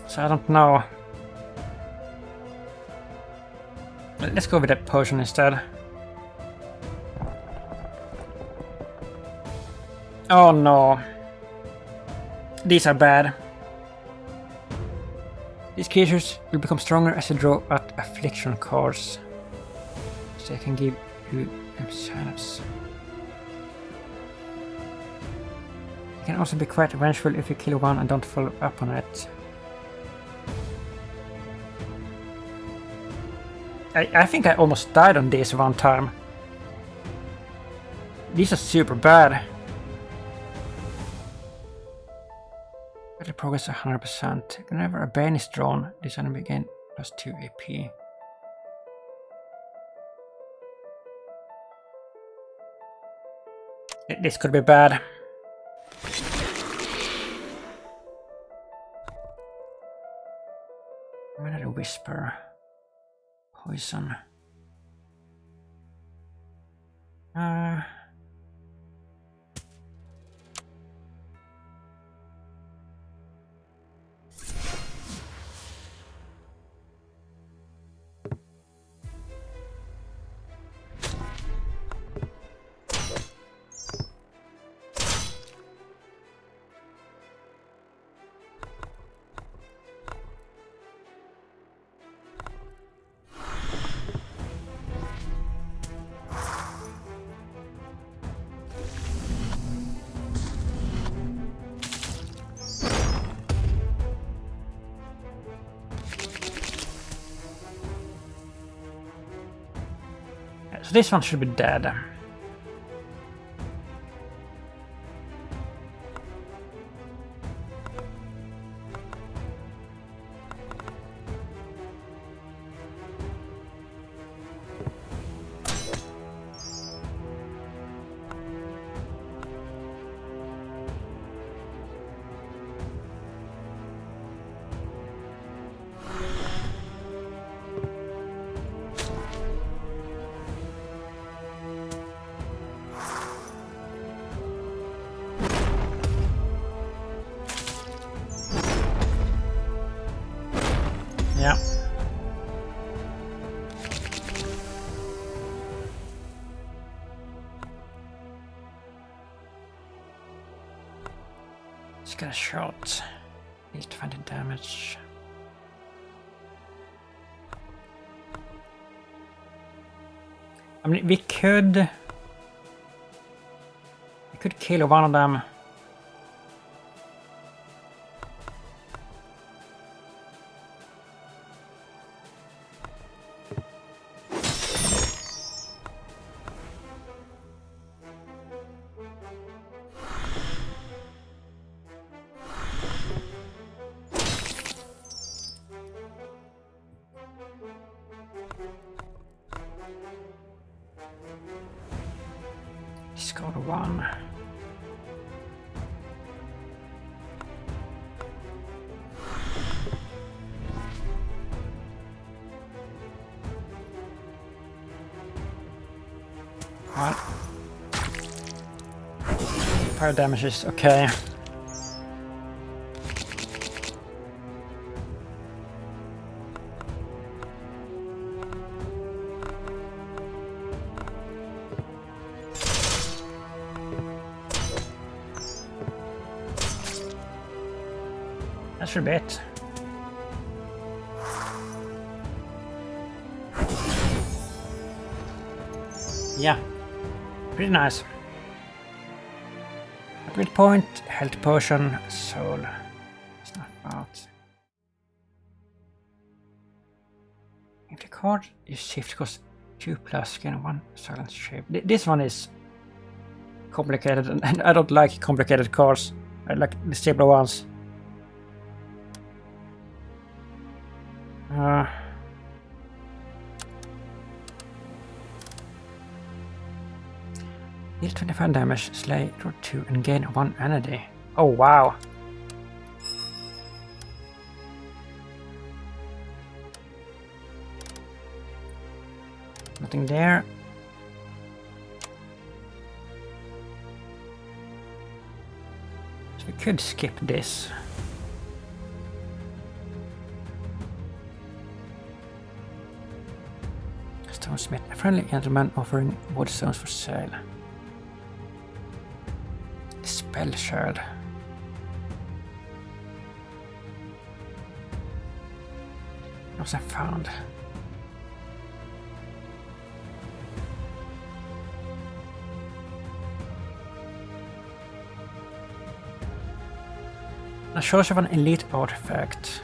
So I don't know. Let's go with that potion instead. Oh no. These are bad. These creatures will become stronger as you draw out affliction cards. So they can give you signups. They can also be quite vengeful if you kill one and don't follow up on it. I think I almost died on this one time. These are super bad. Battle progress 100%. Whenever a bane is drawn, this enemy gain +2 AP. This could be bad. Another whisper. Poison. So this one should be dead. Yeah. Let's get a shot. Needs to find the damage. I mean, we could kill one of them. Discard one. One. Fire damage is okay. That should be it. Yeah, pretty nice. Upgrade point, health potion, soul. It's not out. If the card is shift costs 2+, gain 1 silent shape. This one is complicated, and I don't like complicated cards. I like the simpler ones. Deal 25 damage, slay, draw 2, and gain 1 energy. Oh wow! nothing there. So we could skip this. Stonesmith, a friendly gentleman offering wood stones for sale. Spell shard. Wasn't found. A source of an elite artifact.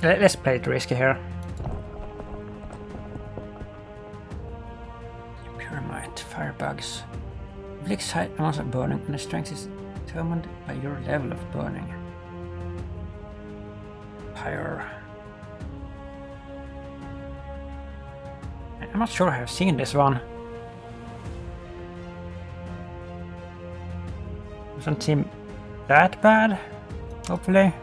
Let's play it risky here. Pyramite, firebugs. Inflicts high amounts of burning and the strength is determined by your level of burning. Pyre. I'm not sure I have seen this one. Doesn't seem that bad, hopefully.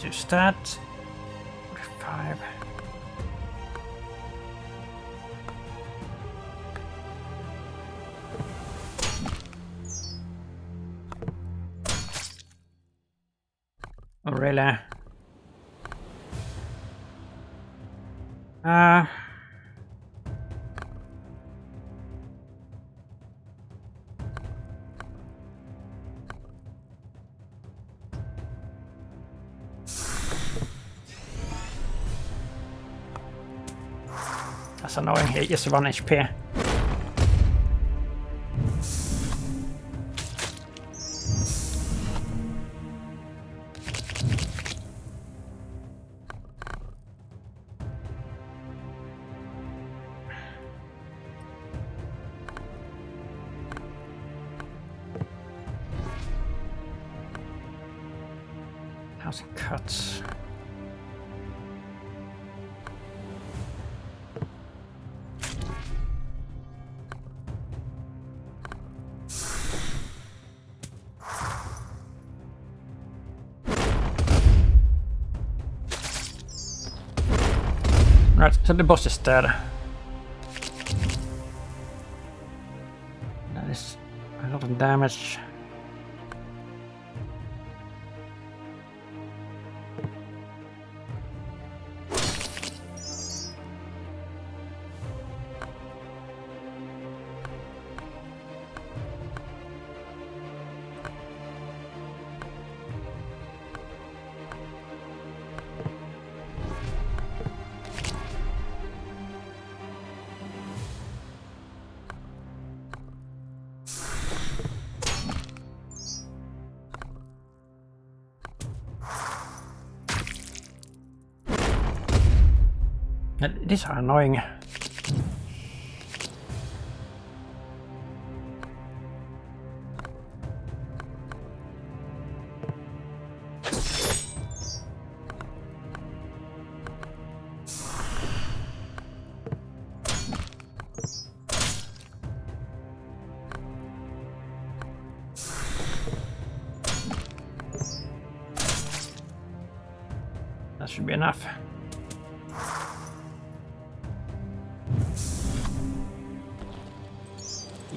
Use that. 45. Oh, really? That's annoying, he just 1 HP. Housing cuts. Right, so the boss is dead. That is a lot of damage. These are annoying. That should be enough.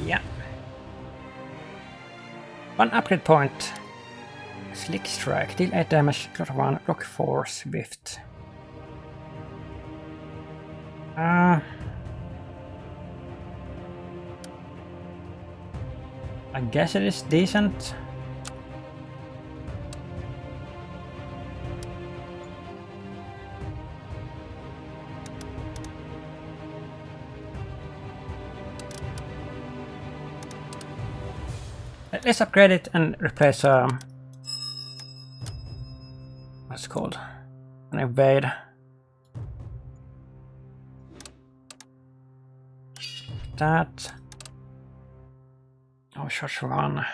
Yeah. 1 upgrade point. Slick Strike, deal 8 damage, close 1, block 4, Swift. I guess it is decent. Let's upgrade it and replace what's it called? An evade. That. Oh, charge 1.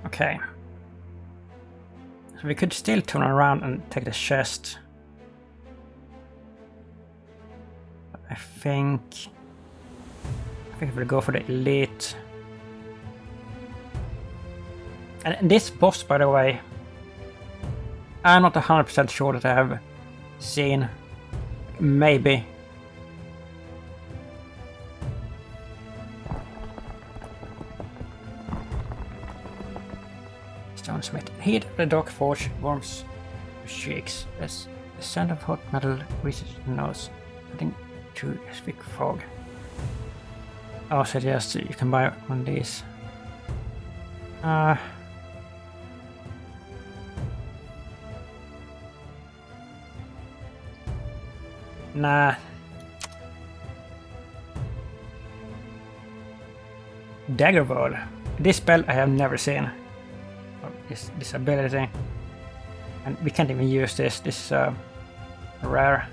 Okay. So we could still turn around and take the chest. But I think we'll go for the elite. And this boss, by the way, I'm not 100% sure that I have seen. Maybe. Stonesmith. Heat the dark forge warms your cheeks. As the scent of hot metal reaches your nose, cutting through a thick fog. I suggest you can buy one of these. Nah. Dagger Wall. This spell I have never seen. This ability, and we can't even use this. This is rare.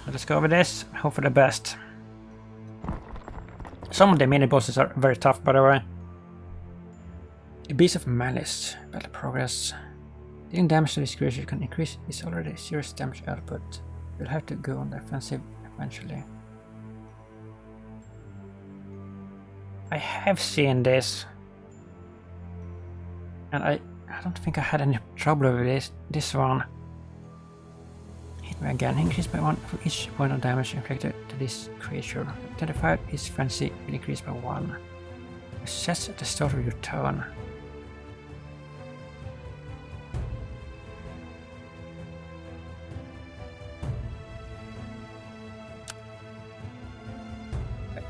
Let's go with this. Hope for the best. Some of the mini bosses are very tough, by the way. Beast of Malice. Battle progress. Dealing damage to this creature can increase its already serious damage output. You'll have to go on the offensive eventually. I have seen this, and I don't think I had any trouble with this one. Hit me again, increase by 1 for each point of damage inflicted to this creature. 25, its frenzy will increase by 1. Assess at the start of your turn.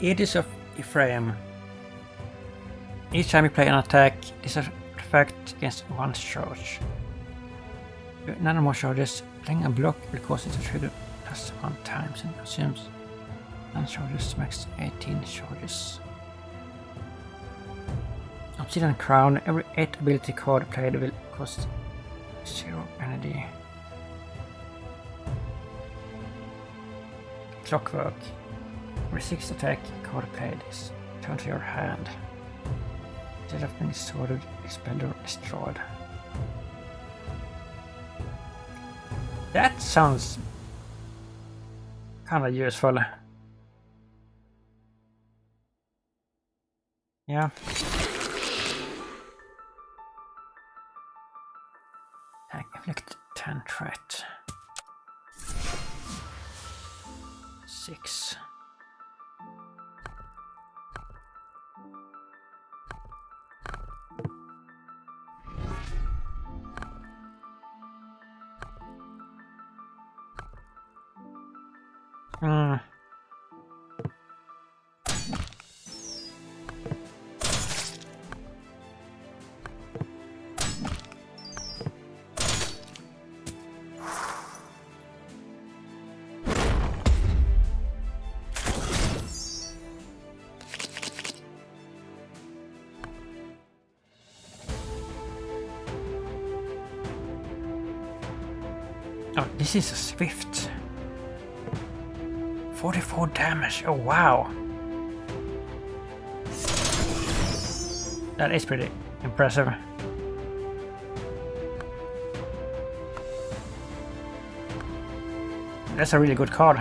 Edis of Ephraim. Each time you play an attack, this effect against one charge. None more charges. Playing a block will cause it to trigger plus 1 times and consumes 9 charges, max 18 charges. Obsidian Crown. Every 8 ability card played will cost 0 energy. Clockwork. Every 6 attack card played is turned to your hand. Instead of being sorted, expelled or destroyed. That sounds kind of useful. Yeah. Attack, inflict 10 threat. 6. Oh, this is a Swift. 44 damage. Oh, wow. That is pretty impressive. That's a really good card.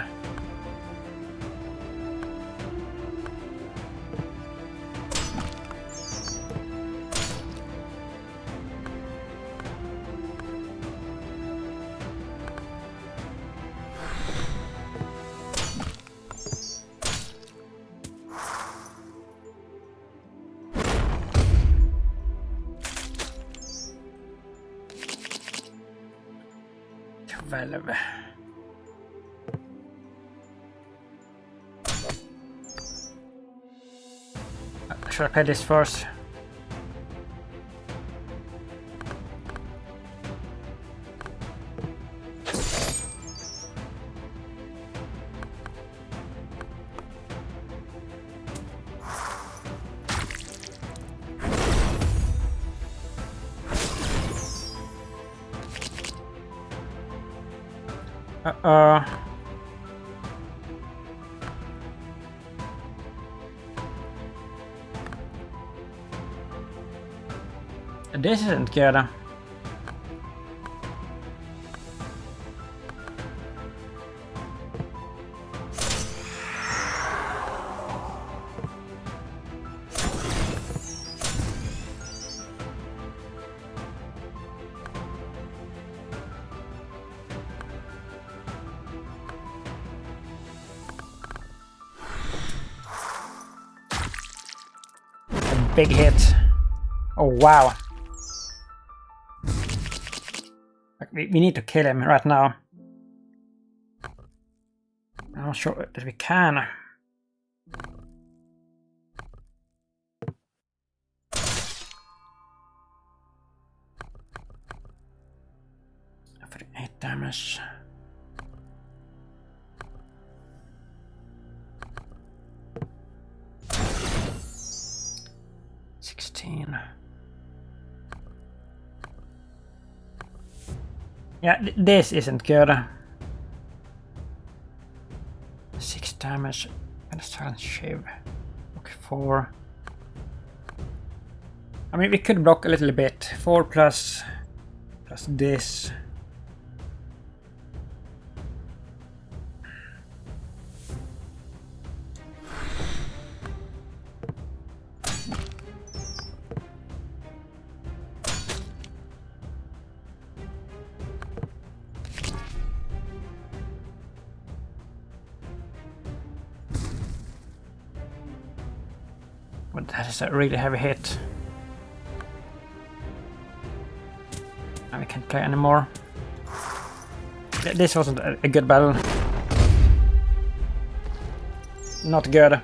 12. Should I play this first? This isn't good. A big hit. Oh wow. We need to kill him right now. I'm not sure that we can. For 8 damage. Yeah, this isn't good. 6 damage and a silent shiv. Okay, 4. I mean, we could block a little bit. 4 plus this. But that is a really heavy hit. And we can't play anymore. This wasn't a good battle. Not good.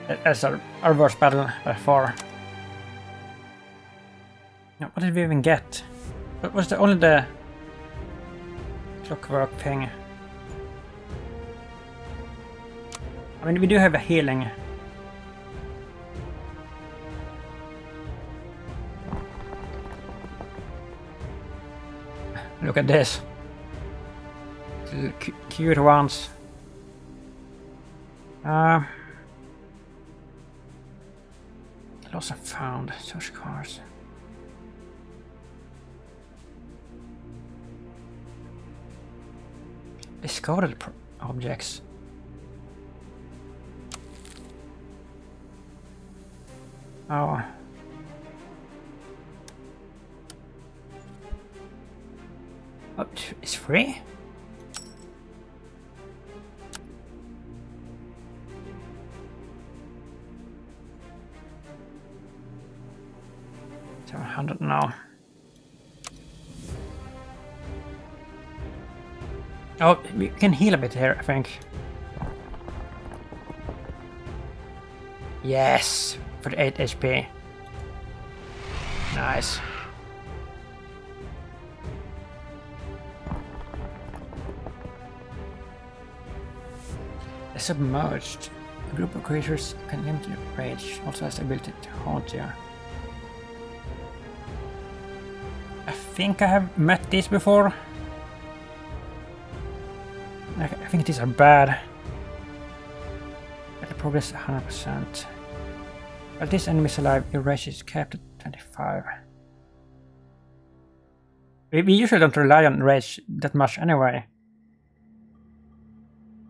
That's our worst battle by far. Now, what did we even get? What was only the clockwork thing? I mean, we do have a healing. Look at this. Little cute ones. Lost and found. Search cards. Discarded objects. Oh. Oh, it's free? $700 now. Oh, we can heal a bit here, I think. Yes! For 8 HP. Nice. Submerged. A group of creatures can limit your rage, also has the ability to haunt you. I think I have met these before. I think these are bad. Better progress 100%. While this enemy is alive, your rage is capped at 25. We usually don't rely on rage that much anyway.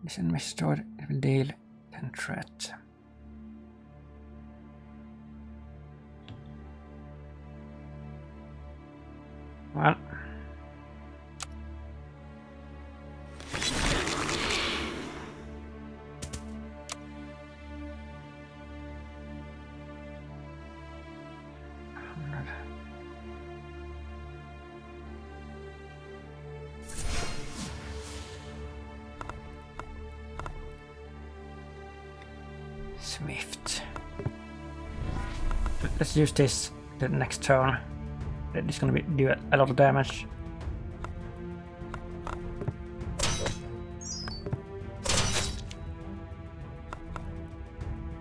This enemy stored, it will deal 10 threat. Well. Swift. Let's use this the next turn. This is gonna do a lot of damage.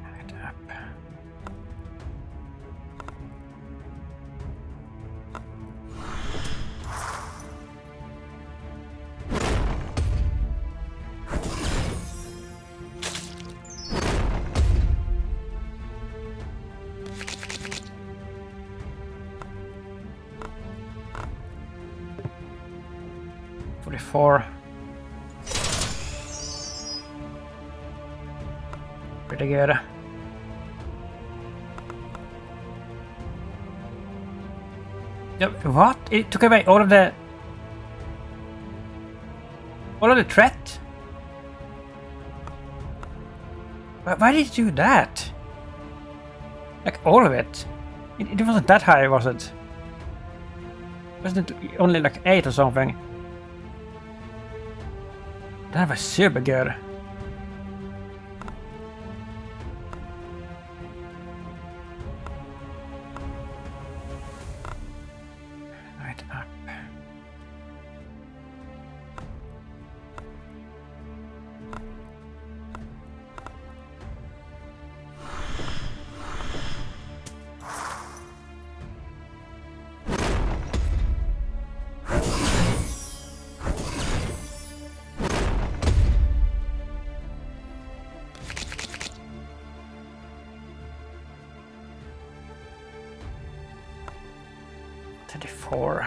Right up. Four. Pretty good. Yep, what? It took away all of the threat? Why did it do that? Like all of it? It wasn't that high, was it? Wasn't it only like 8 or something? That was super good. Right up. Four.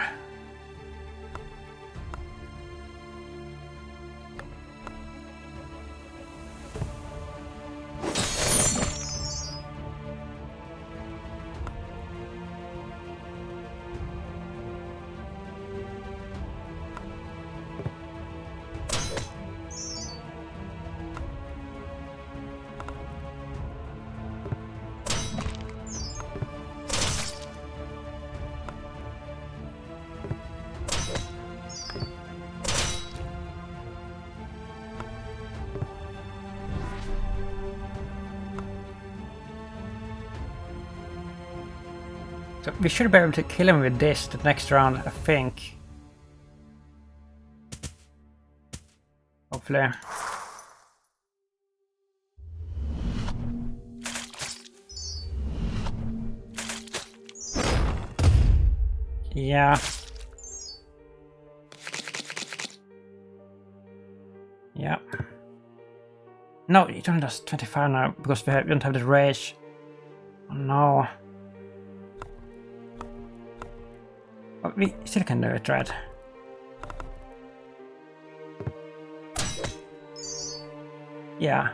So we should be able to kill him with this the next round, I think. Hopefully. Yeah. Yeah. No, it only does 25 now because we don't have the rage. Oh no. But we still can do it, right? Yeah.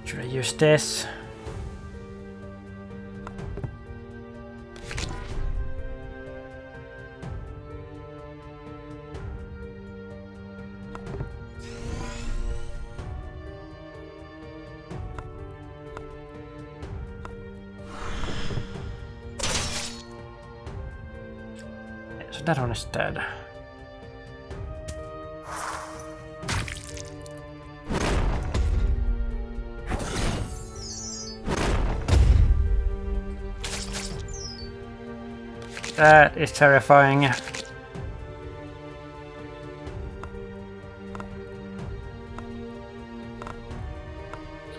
Should I use this? So that one is dead. That is terrifying.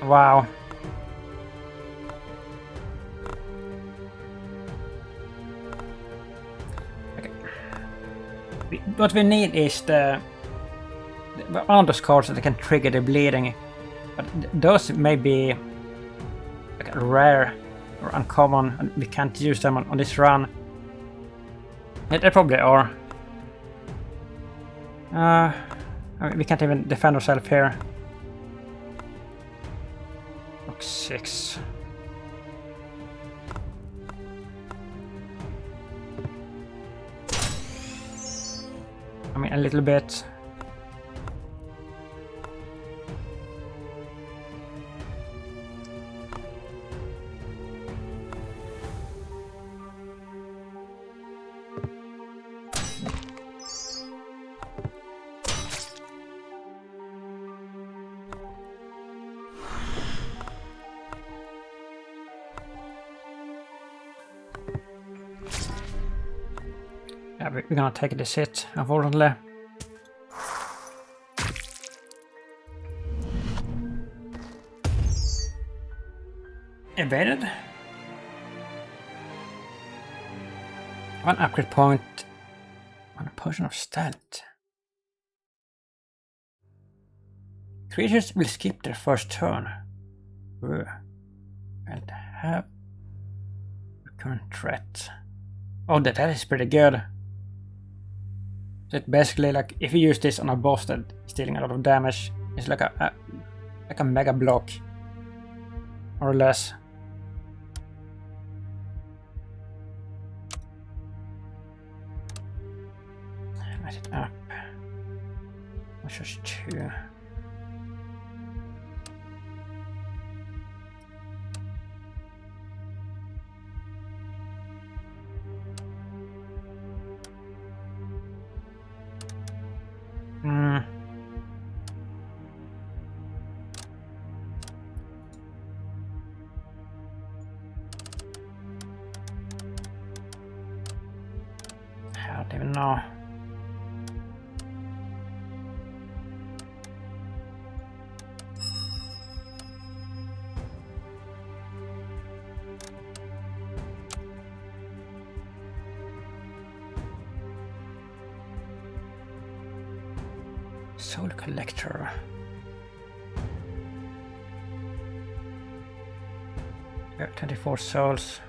Wow. Okay. What we need is one of those cards that can trigger the bleeding. But those may be like rare or uncommon, and we can't use them on this run. Yeah, they probably are. I mean, we can't even defend ourselves here. Rock 6. I mean, a little bit. Yeah, we're gonna take this hit, unfortunately. Evaded. 1 upgrade point. 1 potion of stealth. Creatures will skip their first turn. And have recurrent threat. Oh, that is pretty good. So it's basically like if you use this on a boss that's dealing a lot of damage, it's like a mega block, more or less. Light it up. Which is 2. I don't even know. Soul Collector. We have 24 souls.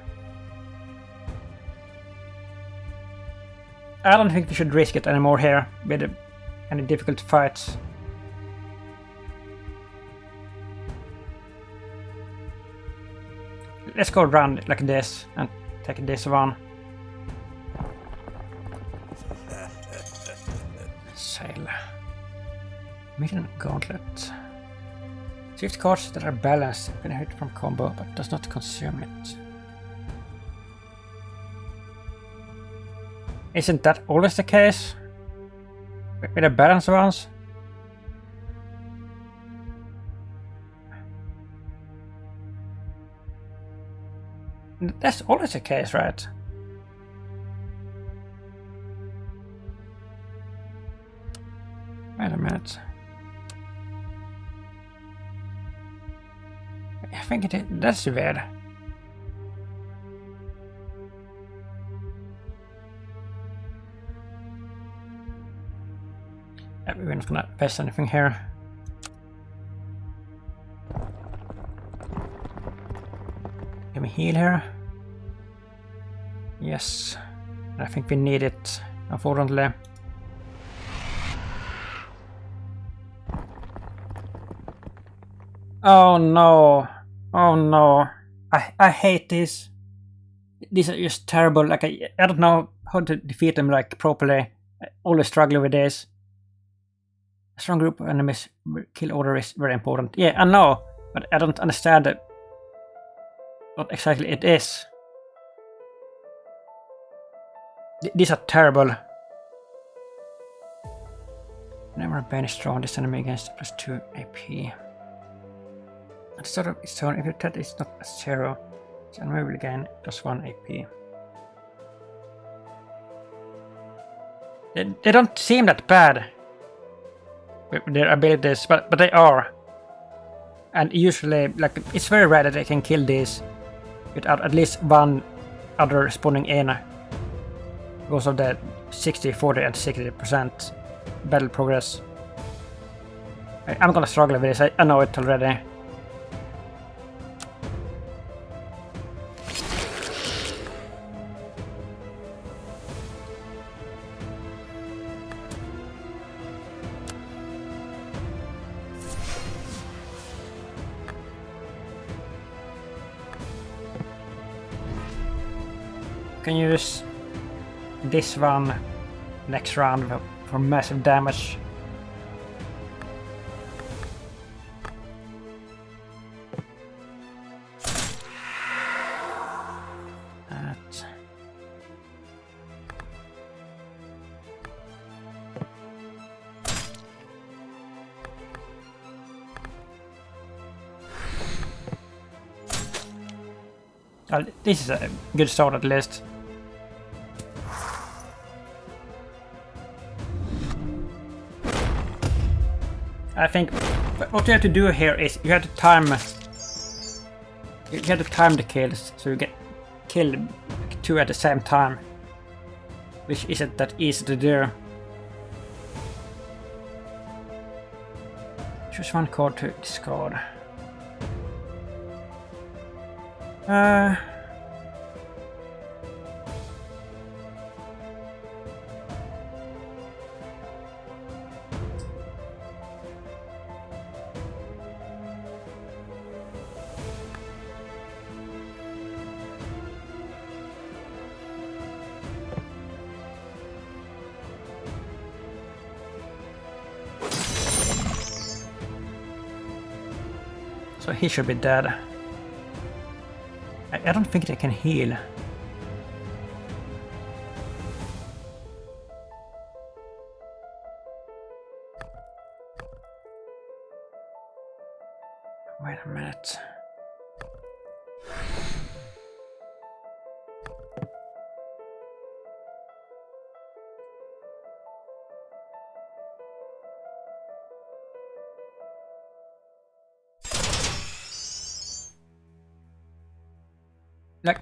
I don't think we should risk it anymore here with any difficult fights. Let's go around like this and take this one. Sail. Midden Gauntlet. Swift cards that are balanced when hit from combo but does not consume it. Isn't that always the case with the balanced ones? That's always the case, right? Wait a minute. I think it is. That's weird. We're not gonna paste anything here. Can we heal here? Yes. I think we need it, unfortunately. Oh no. Oh no. I hate this. These are just terrible. Like I don't know how to defeat them like properly. I always struggle with this. A strong group of enemies kill order is very important. Yeah, I know, but I don't understand what exactly it is. These are terrible. Never banish drawn this enemy against +2 AP. At the start of its turn, if your threat is not a 0, this enemy will gain +1 AP. They don't seem that bad with their abilities, but they are. And usually, like, it's very rare that they can kill these without at least one other spawning in. Because of the 60, 40 and 60% battle progress. I'm gonna struggle with this, I know it already. Can use this one next round for massive damage. Well, this is a good start at least. I think what you have to do here is you have to time the kills so you get killed two at the same time, which isn't that easy to do. Choose one card to discard. So he should be dead. I don't think they can heal. Wait a minute. Like,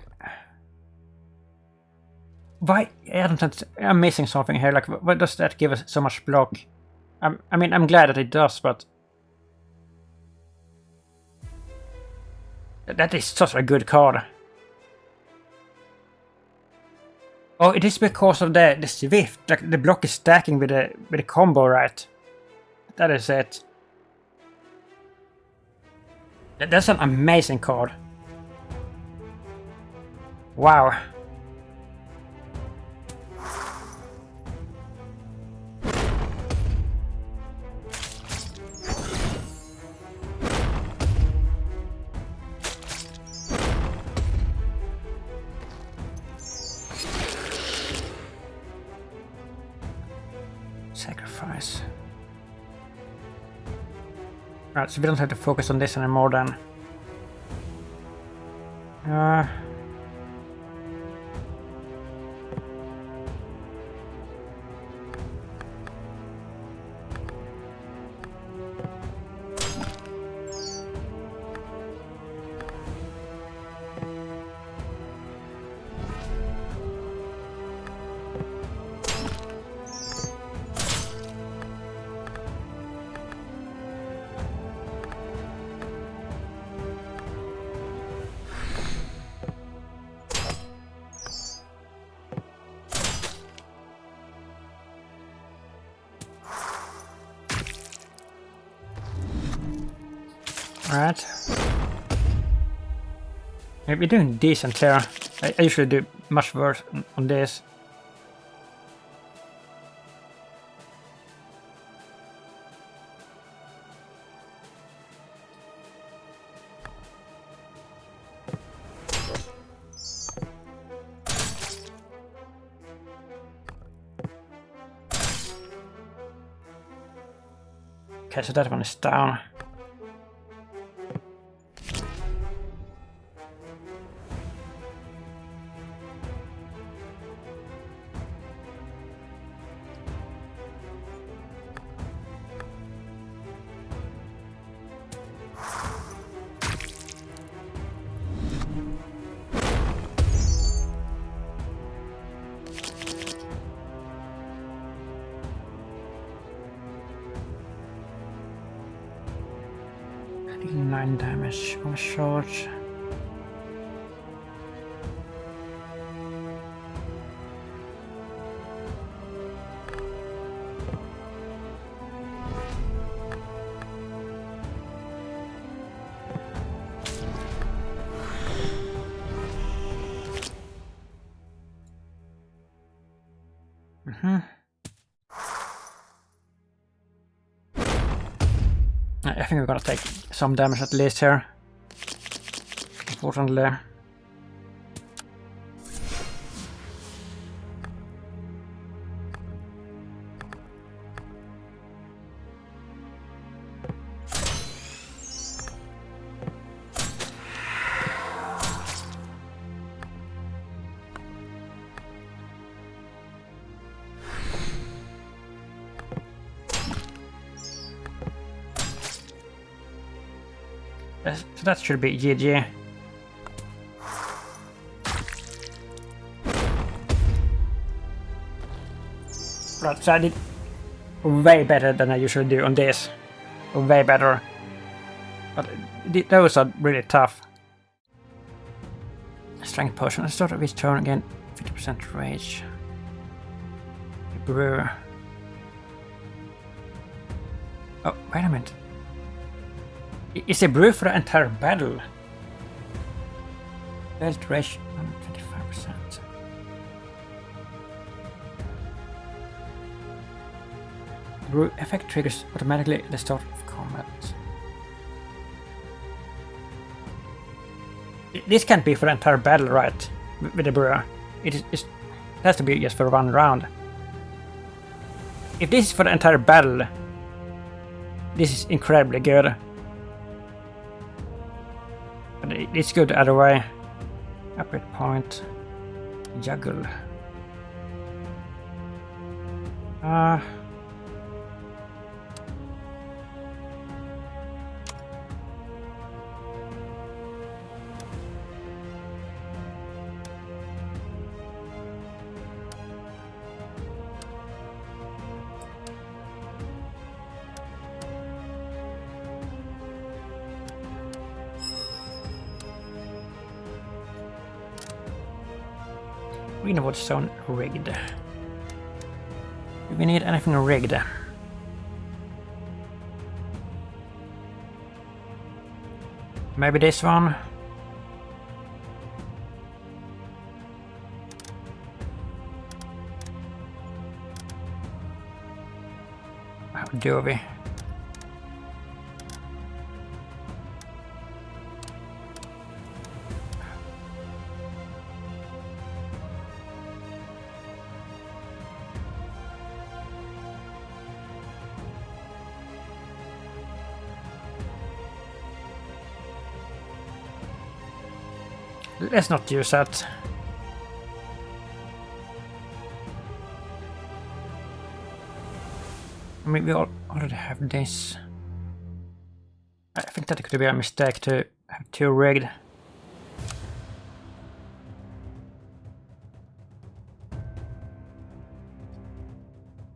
why? I'm missing something here. Like, why does that give us so much block? I mean, I'm glad that it does, but that is such a good card. Oh, it is because of the Swift. Like, the block is stacking with the combo, right? That is it. That's an amazing card. Wow. Sacrifice. Right, so we don't have to focus on this anymore then. Alright. We're doing decent here. I usually do much worse on this. Okay, so that one is down. Dealing 9 damage on a charge. I think we're gonna take some damage at least here. Unfortunately. So that should be GG. Right, so I did way better than I usually do on this. Way better. But those are really tough. Strength potion. Let's start with turn again. 50% rage. Brew. Oh, wait a minute. Is a brew for the entire battle? Belt rage 125%. Brew effect triggers automatically at the start of combat. This can't be for the entire battle, right? With the brew. It has to be just for one round. If this is for the entire battle, this is incredibly good. But it's good either way. Upgrade point. Juggle. Greenwood stone rigged. Do we need anything rigged? Maybe this one? How do we? Let's not use that. I mean, we already have this. I think that could be a mistake to have two rigged.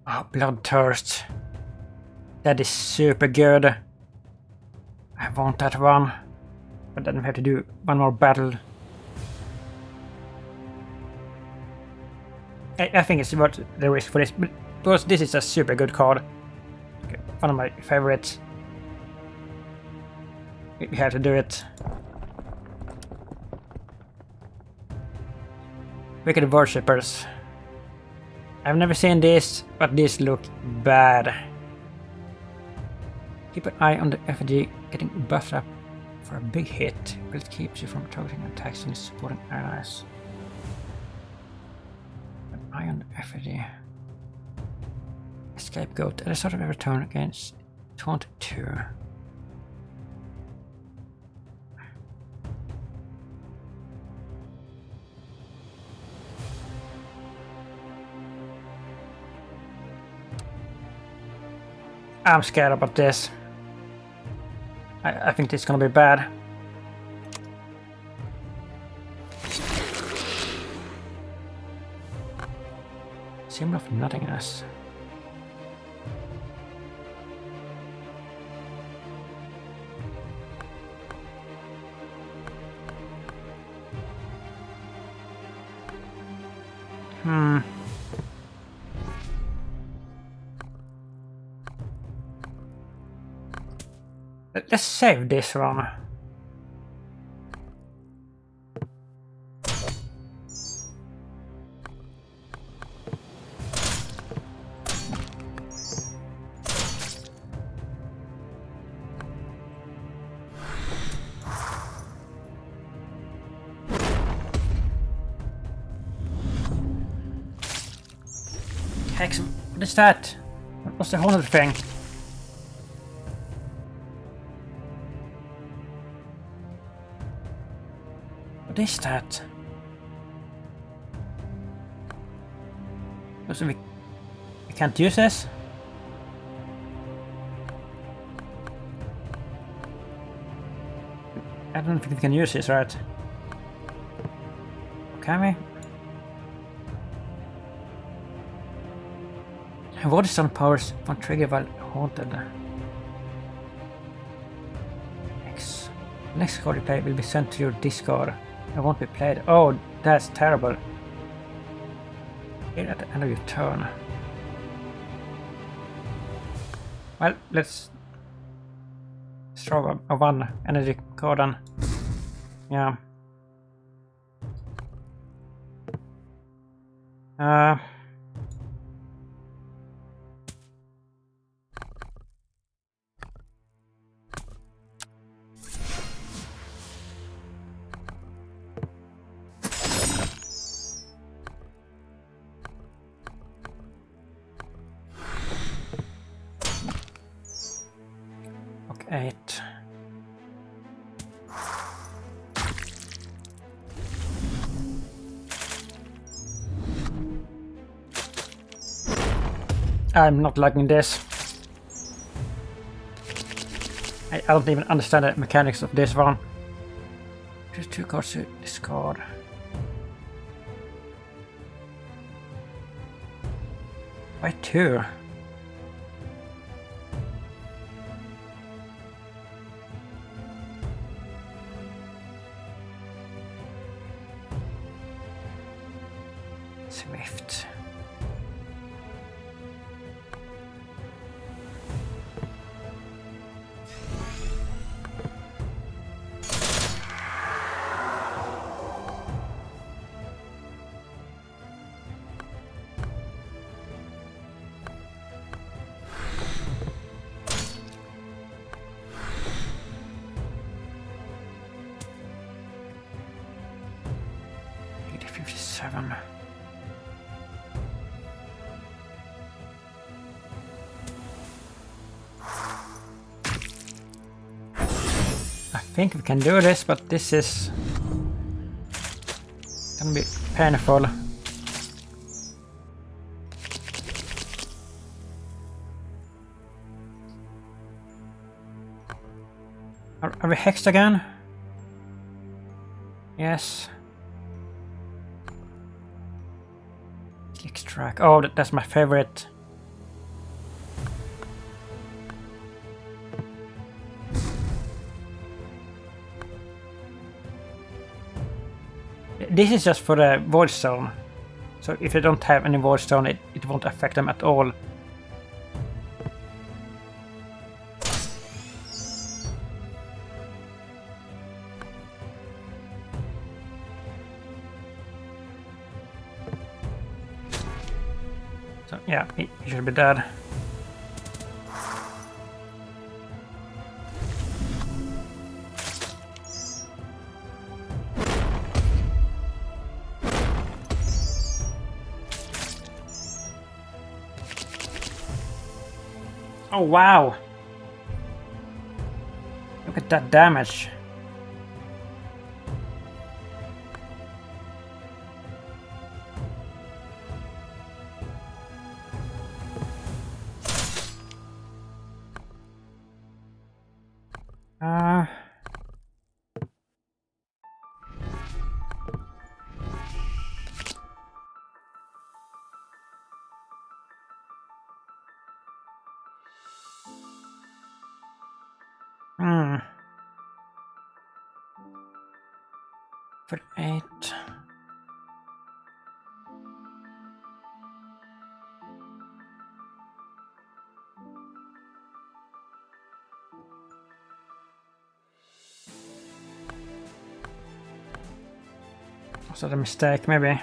Oh, Bloodthirst. That is super good. I want that one. But then we have to do one more battle. I think it's worth the risk for this, but because this is a super good card. Okay, one of my favorites. We have to do it. Wicked Worshippers. I've never seen this, but these look bad. Keep an eye on the effigy getting buffed up for a big hit, but it keeps you from targeting attacks and supporting allies. Eye on the effigy. Scapegoat at the start of every turn against 22. I'm scared about this. I think this is gonna be bad. Symbol of nothingness. Let's save this one. heck? What is that? What was the haunted thing? What is that? So we can't use this? I don't think we can use this, right? Can we? What is some powers on trigger while haunted? Next card you play will be sent to your discard. It won't be played. Oh, that's terrible. Here at the end of your turn. Well, let's throw a 1 energy card on. Yeah. Okay, 8. I'm not liking this. I don't even understand the mechanics of this one. Just 2 cards to discard. Why 2? Swift. $57. I think we can do this, but this is gonna be painful. Are we hexed again? Yes. Extract. Oh, that's my favorite. This is just for the void stone. So if they don't have any void stone, it won't affect them at all. So yeah, he should be dead. Oh wow! Look at that damage. For 8. Was that a mistake, maybe?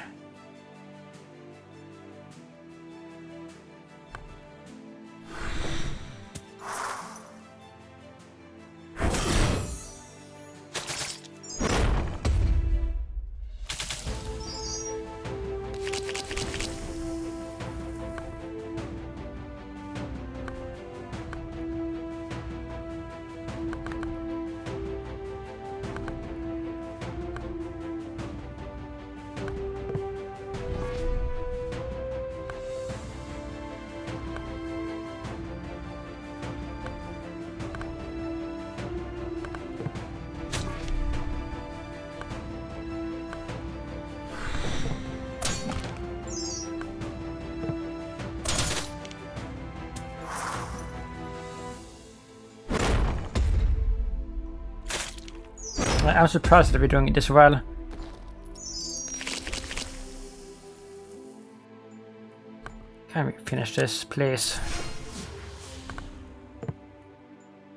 I'm surprised that we're doing this well. Can we finish this, please?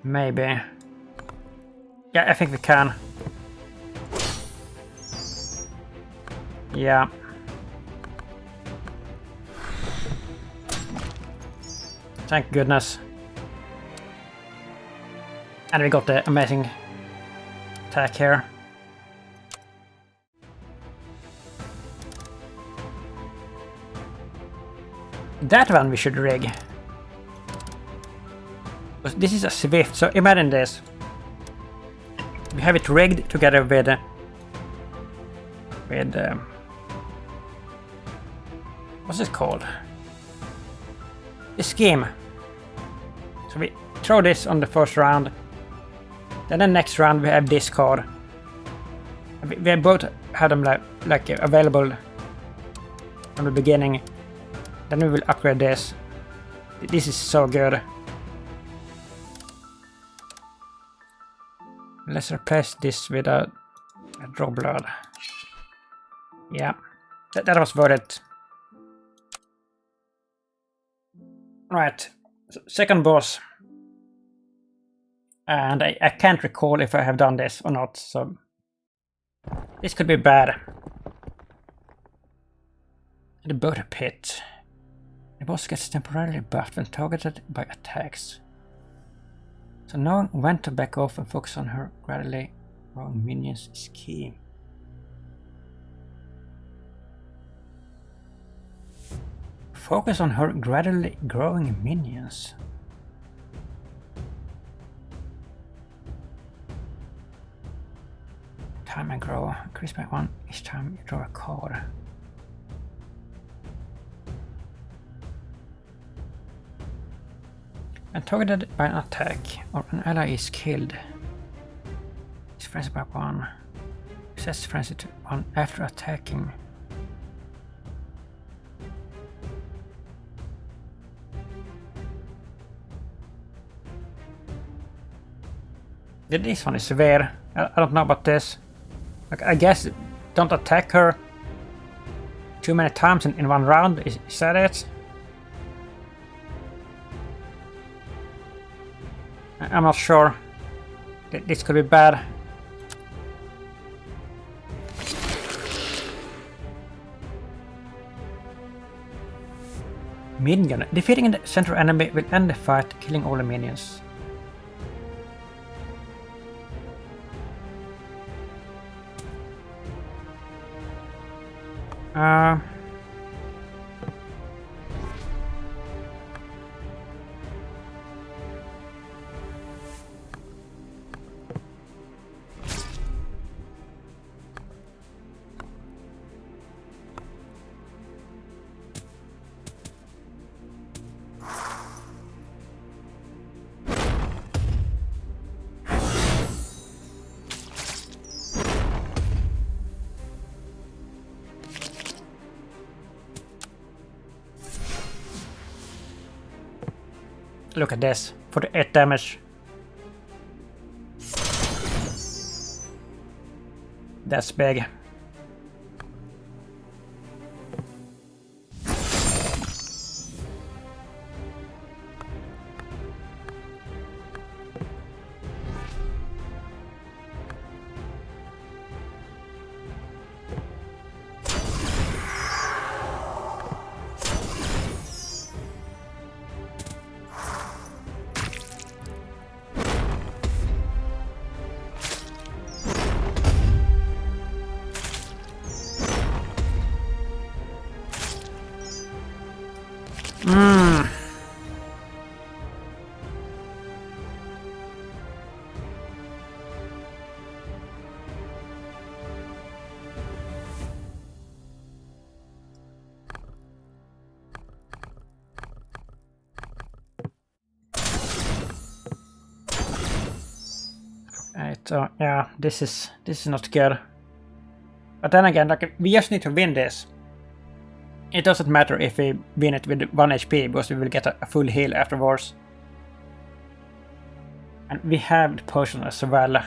Maybe. Yeah, I think we can. Yeah. Thank goodness. And we got the amazing attack here. That one we should rig. But this is a Swift, so imagine this. We have it rigged together with what's it called? The scheme. So we throw this on the first round. Then the next round we have this card. We both had them like available from the beginning. Then we will upgrade this. This is so good. Let's replace this with a draw blood. Yeah, that was worth it. Right, second boss. And I can't recall if I have done this or not, so this could be bad. The butter pit. The boss gets temporarily buffed when targeted by attacks. So knowing when to back off and focus on her gradually growing minions is key. Focus on her gradually growing minions. Time and grow. Increase by 1 each time you draw a card. When targeted by an attack or an ally is killed, it's frenzy by 1. Sets frenzy to 1 after attacking. This one is severe. I don't know about this. Like, I guess don't attack her too many times in one round. Is that it? I'm not sure. This could be bad. Minion. Defeating the center enemy will end the fight, killing all the minions. Look at this, for the 8 damage. That's big. So yeah, this is not good. But then again, like, we just need to win this. It doesn't matter if we win it with 1 HP, because we will get a full heal afterwards. And we have the potion as well.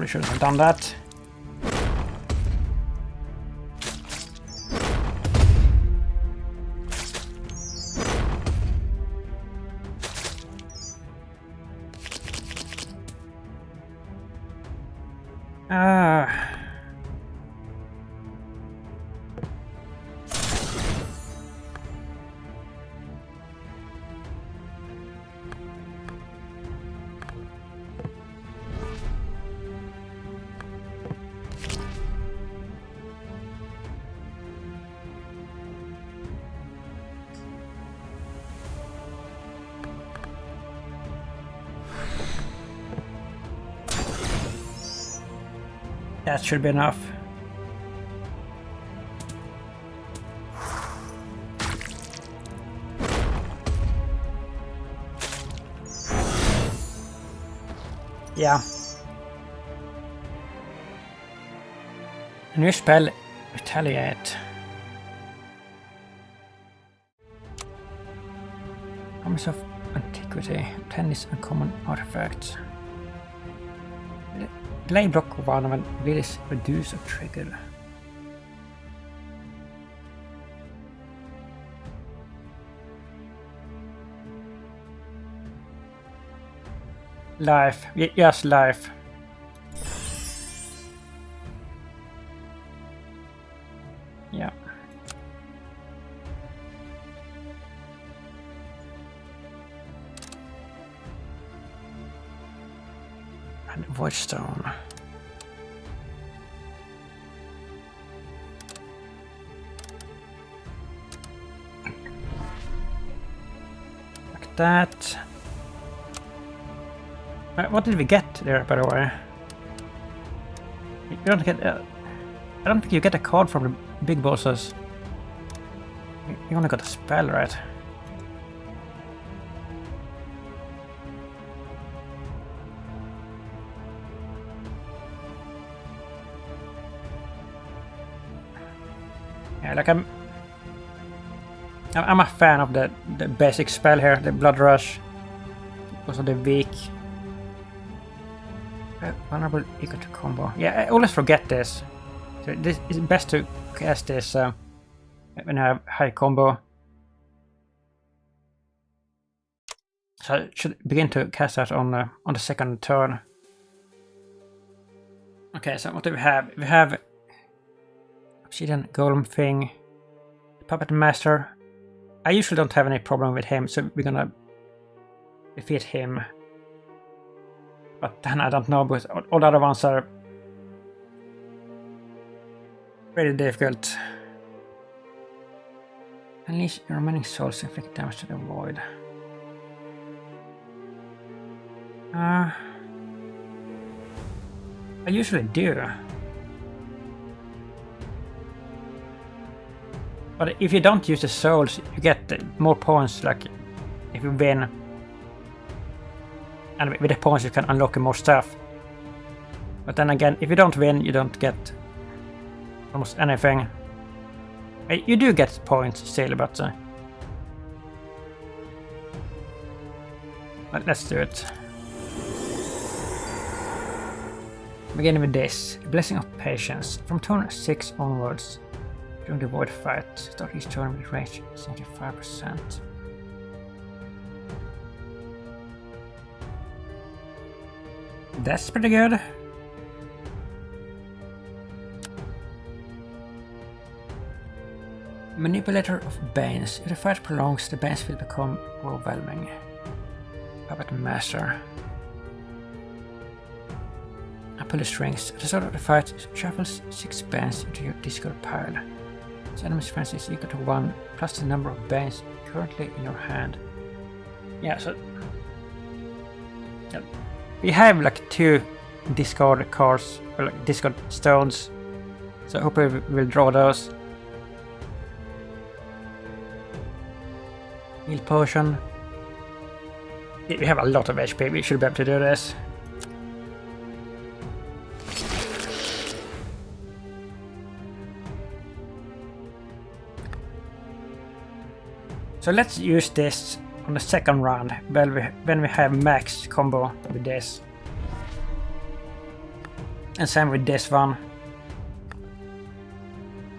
Probably shouldn't have done that. That should be enough. Yeah. A new spell, Retaliate. Promise of Antiquity. 10 is uncommon artifacts. Play block one of an abilities reduce or trigger. Life. Yes, life. Yeah. And Void Stone. Like that. What did we get there, by the way? You don't get. I don't think you get a card from the big bosses. You only got a spell, right? Yeah, like I'm a fan of the basic spell here, the Blood Rush. Also the weak. Vulnerable equal to combo. Yeah, I always forget this. So this is best to cast this when I have high combo. So I should begin to cast that on the second turn. Okay, so what do we have? We have Obsidian Golem thing, Puppet Master. I usually don't have any problem with him, so we're gonna defeat him. But then I don't know, because all the other ones are pretty difficult. Unleash your remaining souls, inflict damage to the void. I usually do. But if you don't use the souls, you get more points, like if you win. And with the points you can unlock more stuff. But then again, if you don't win, you don't get almost anything. You do get points still, but let's do it. Beginning with this. Blessing of Patience. From turn 6 onwards, during the void fight, start each turn with range 75%. That's pretty good. Manipulator of Banes. If the fight prolongs, the Banes will become overwhelming. Puppet Master. I pull the strings. At the start of the fight, shuffles 6 Banes into your discard pile. Its enemy's strength is equal to 1 plus the number of Banes currently in your hand. Yeah, so we have like 2 discard cards, or like discard stones, so I hope we will draw those. Heal potion. We have a lot of HP, we should be able to do this. So let's use this on the second round, when we have max combo with this. And same with this one.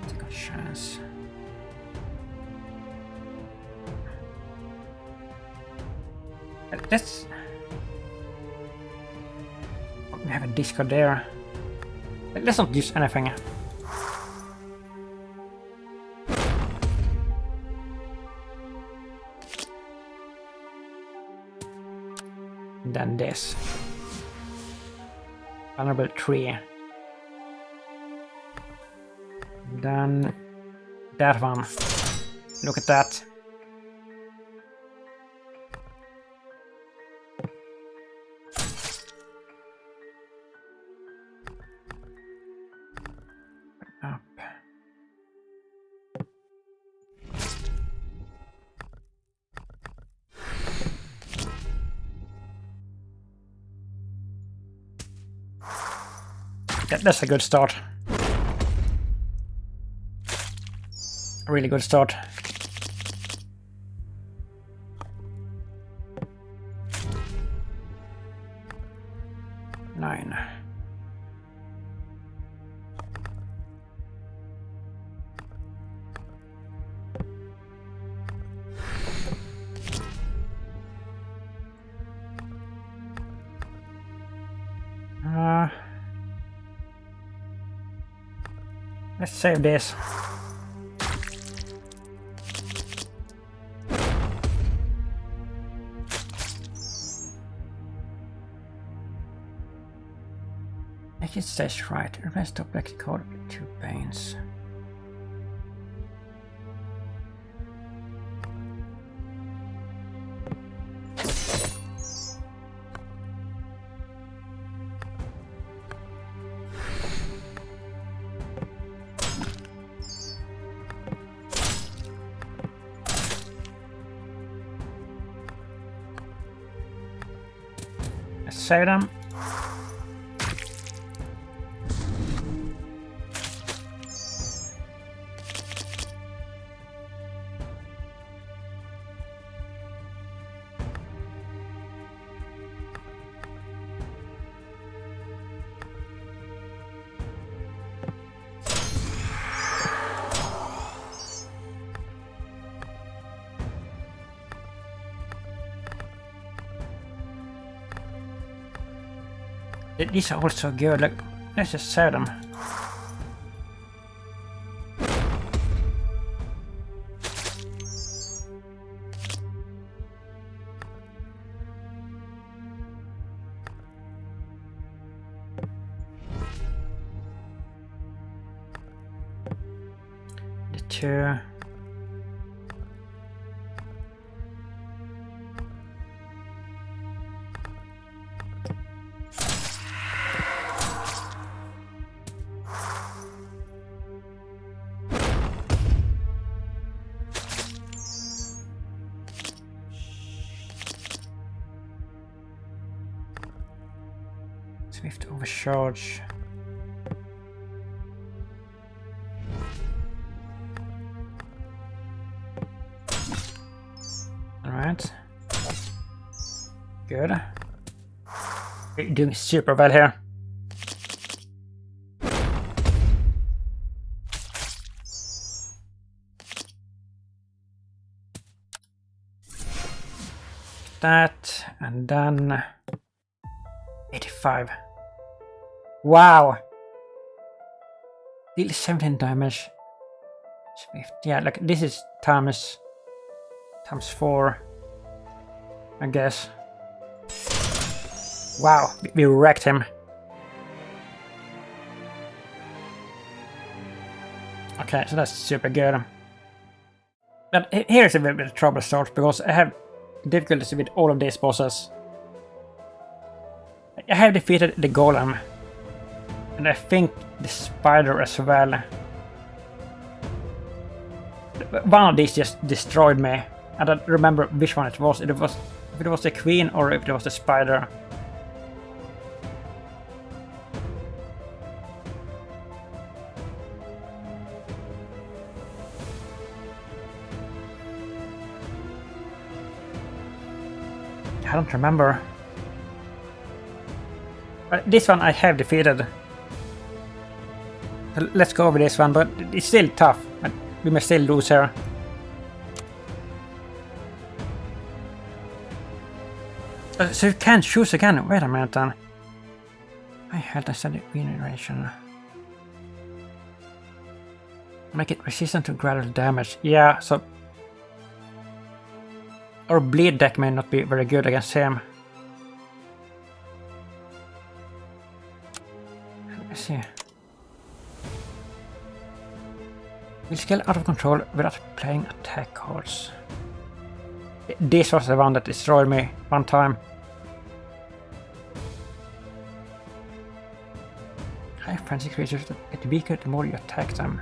Take a chance. Let's... We have a disco there. Let's not use anything. Then this. Vulnerable tree. Then that one. Look at that. Up. That's a good start. A really good start. Nine. Let's save this. Make it stays right. Replace top black code with 2 panes. Let's save them. These are also good. Like, let's just sell them. The 2. Swift overcharge. Alright. Good. You're doing super well here. That, and then 85. Wow! Deal 17 damage. Swift. Yeah, like this is times 4, I guess. Wow, we wrecked him. Okay, so that's super good. But here's a bit of trouble start because I have difficulties with all of these bosses. I have defeated the golem. And I think the spider as well. One of these just destroyed me. I don't remember which one it was. If it was the queen or if it was the spider. I don't remember. But this one I have defeated. Let's go over this one, but it's still tough. We may still lose here. So you can't choose again. Wait a minute then. I had a steady regeneration. Make it resistant to gradual damage. Yeah, so... Our bleed deck may not be very good against him. Let's see. We'll scale out of control without playing attack cards. This was the one that destroyed me one time. High frenzy creatures that get weaker the more you attack them.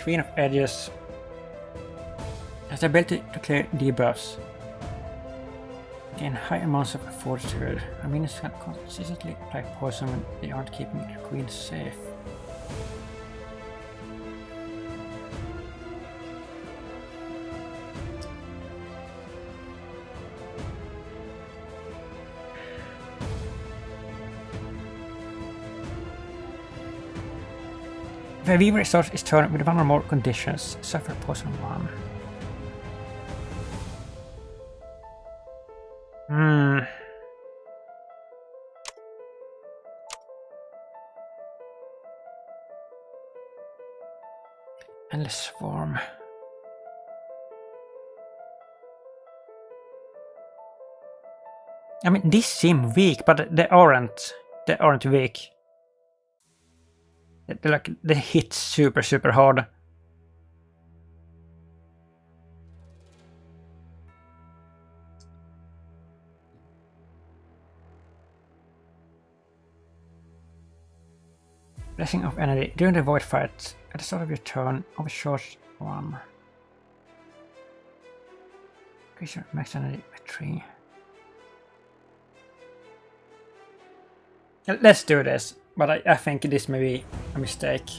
Queen of Edges has the ability to clear debuffs. Gain high amounts of fortitude. I mean, it's can consistently apply poison when they aren't keeping the queen safe. If a weaver starts his turn with one or more conditions, suffer poison 1. Endless Swarm. I mean, these seem weak, but they aren't. They aren't weak. They hit super hard. Blessing of Energy. During the void fight, at the start of your turn, overcharge 1. Increase your max energy by 3. Let's do this, but I think this may be a mistake.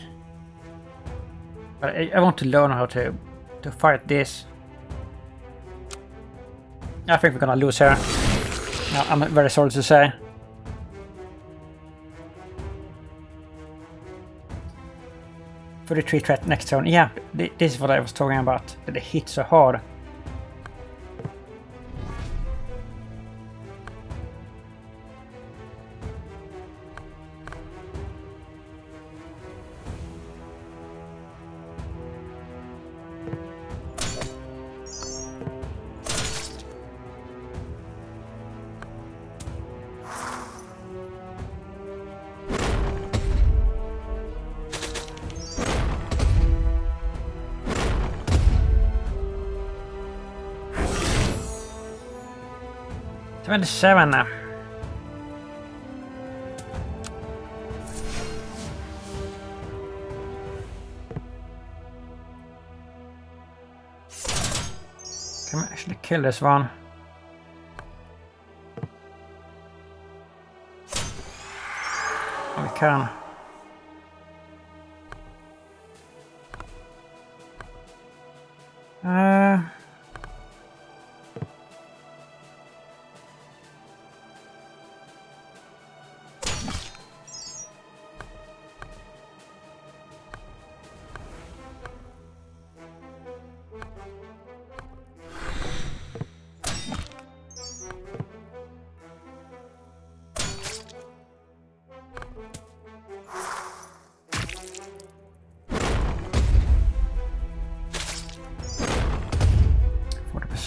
But I want to learn how to fight this. I think we're gonna lose here. No, I'm very sorry to say. For the 3 threat next turn. Yeah, this is what I was talking about. That they hit so hard. Seven now. Can we actually kill this one? Oh, we can.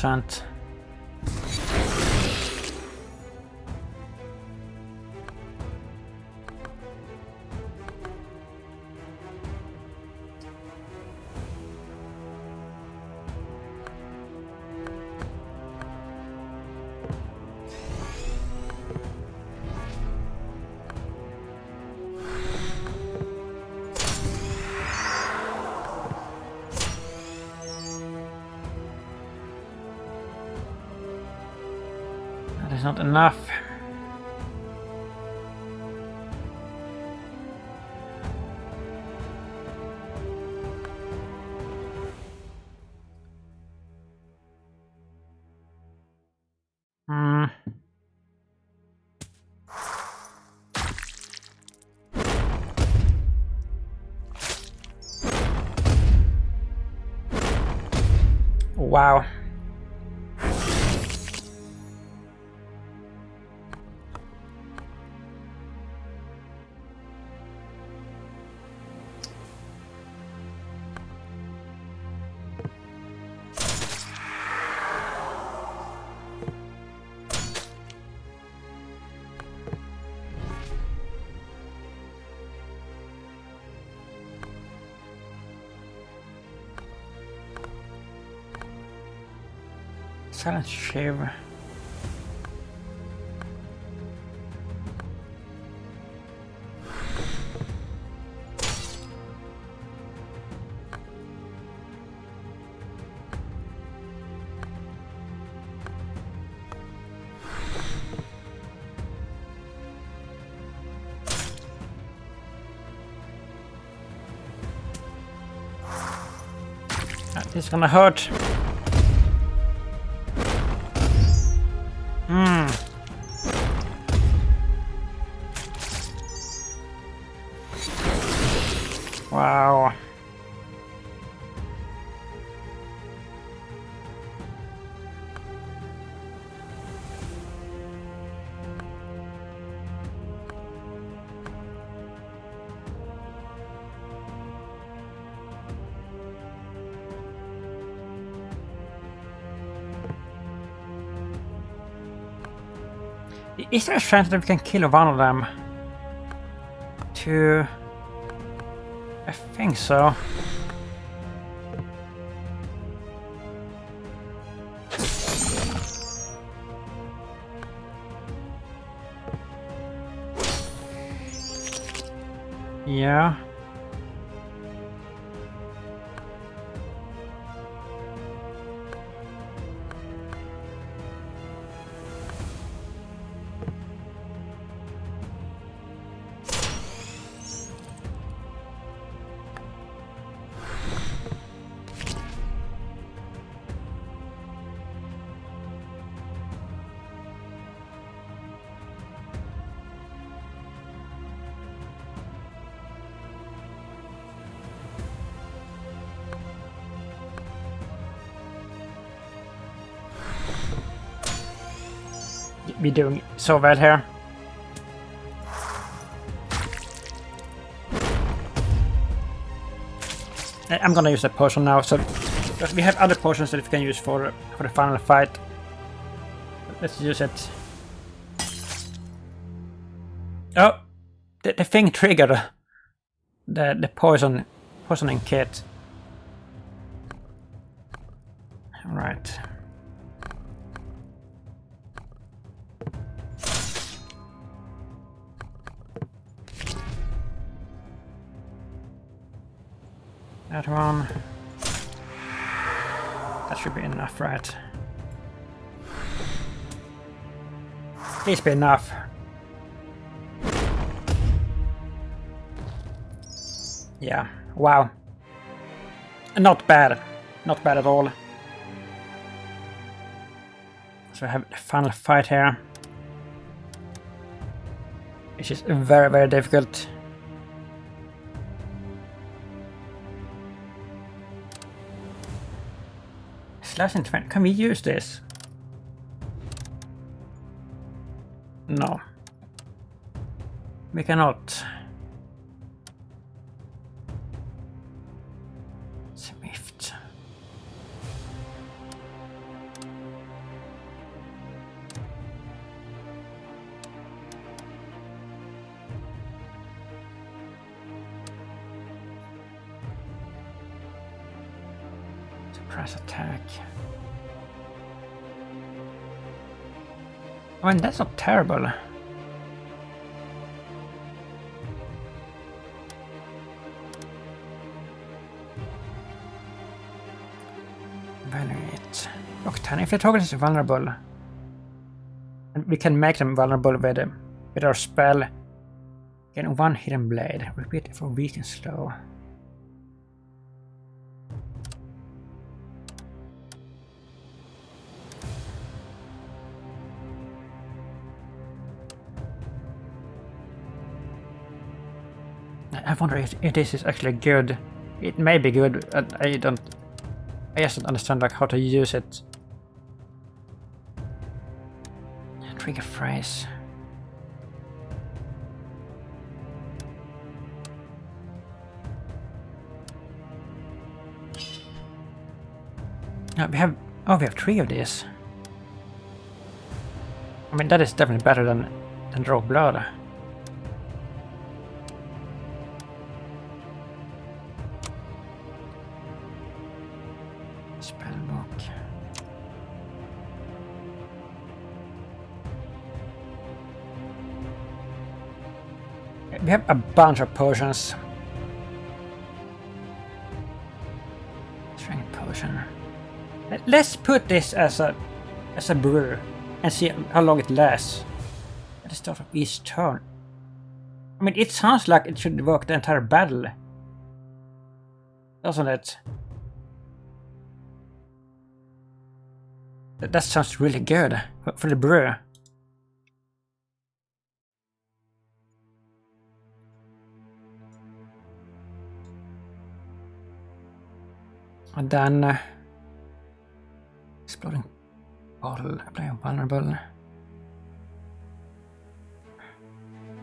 %. Not enough. Hmm. Wow. Silent Shiv. This is gonna hurt. Wow. Is there a chance that we can kill one of them? Two. I think so. Yeah. We're doing so well here. I'm gonna use that potion now, so because we have other potions that we can use for the final fight. Let's use it. Oh, the thing triggered the poisoning kit. All right. That one. That should be enough, right? Please be enough. Yeah, wow. Not bad. Not bad at all. So I have the final fight here. Which is very, very difficult. Slash and 20. Can we use this? No. We cannot. Swift. Suppress attack. I mean, that's not terrible. Venerate. Octane. If the target is vulnerable, and we can make them vulnerable with our spell. Gain one hidden blade. Repeat it for weak and slow. I wonder if this is actually good. It may be good, but I just don't understand like how to use it. Trigger phrase. We have 3 of these. I mean, that is definitely better than rogue blood. Spellbook. We have a bunch of potions. Strength potion. Let's put this as a brew and see how long it lasts at the start of each turn. I mean, it sounds like it should work the entire battle, doesn't it? That sounds really good for the brew. And then exploding bottle, applying vulnerable.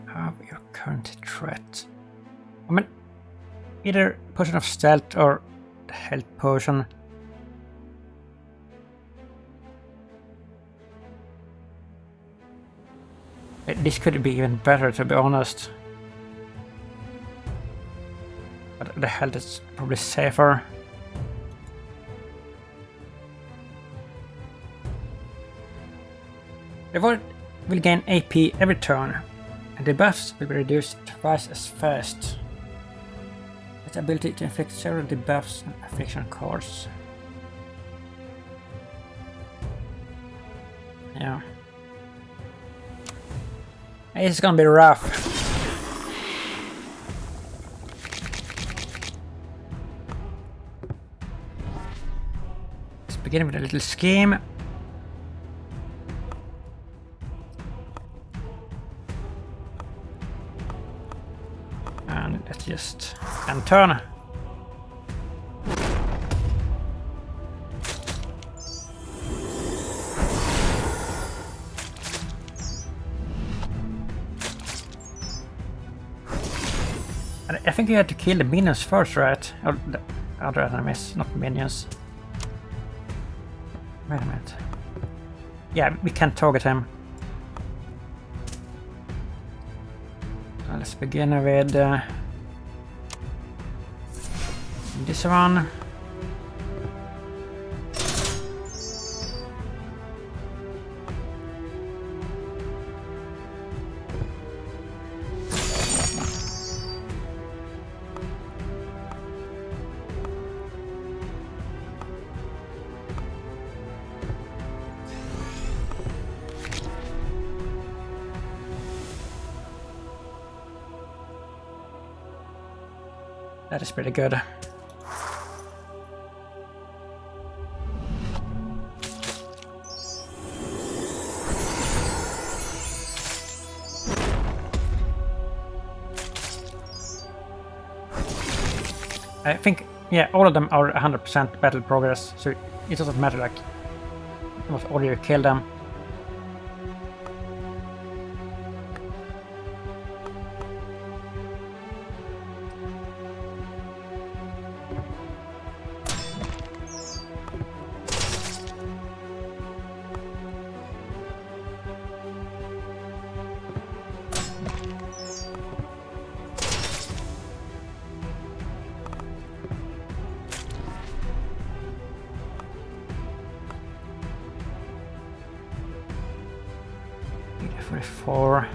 Have your current threat. I mean, either potion of stealth or the health potion. This could be even better, to be honest. But the health is probably safer. The ward will gain AP every turn, and the buffs will be reduced twice as fast. Its ability to inflict several debuffs and affliction cards. Yeah. It's gonna be rough. Let's begin with a little scheme. And let's just end turn. I think you had to kill the minions first, right? Or the other enemies, not minions. Wait a minute. Yeah, we can't target him. So let's begin with this one. That is pretty good. I think, yeah, all of them are 100% battle progress, so it doesn't matter like how much order you kill them. .44.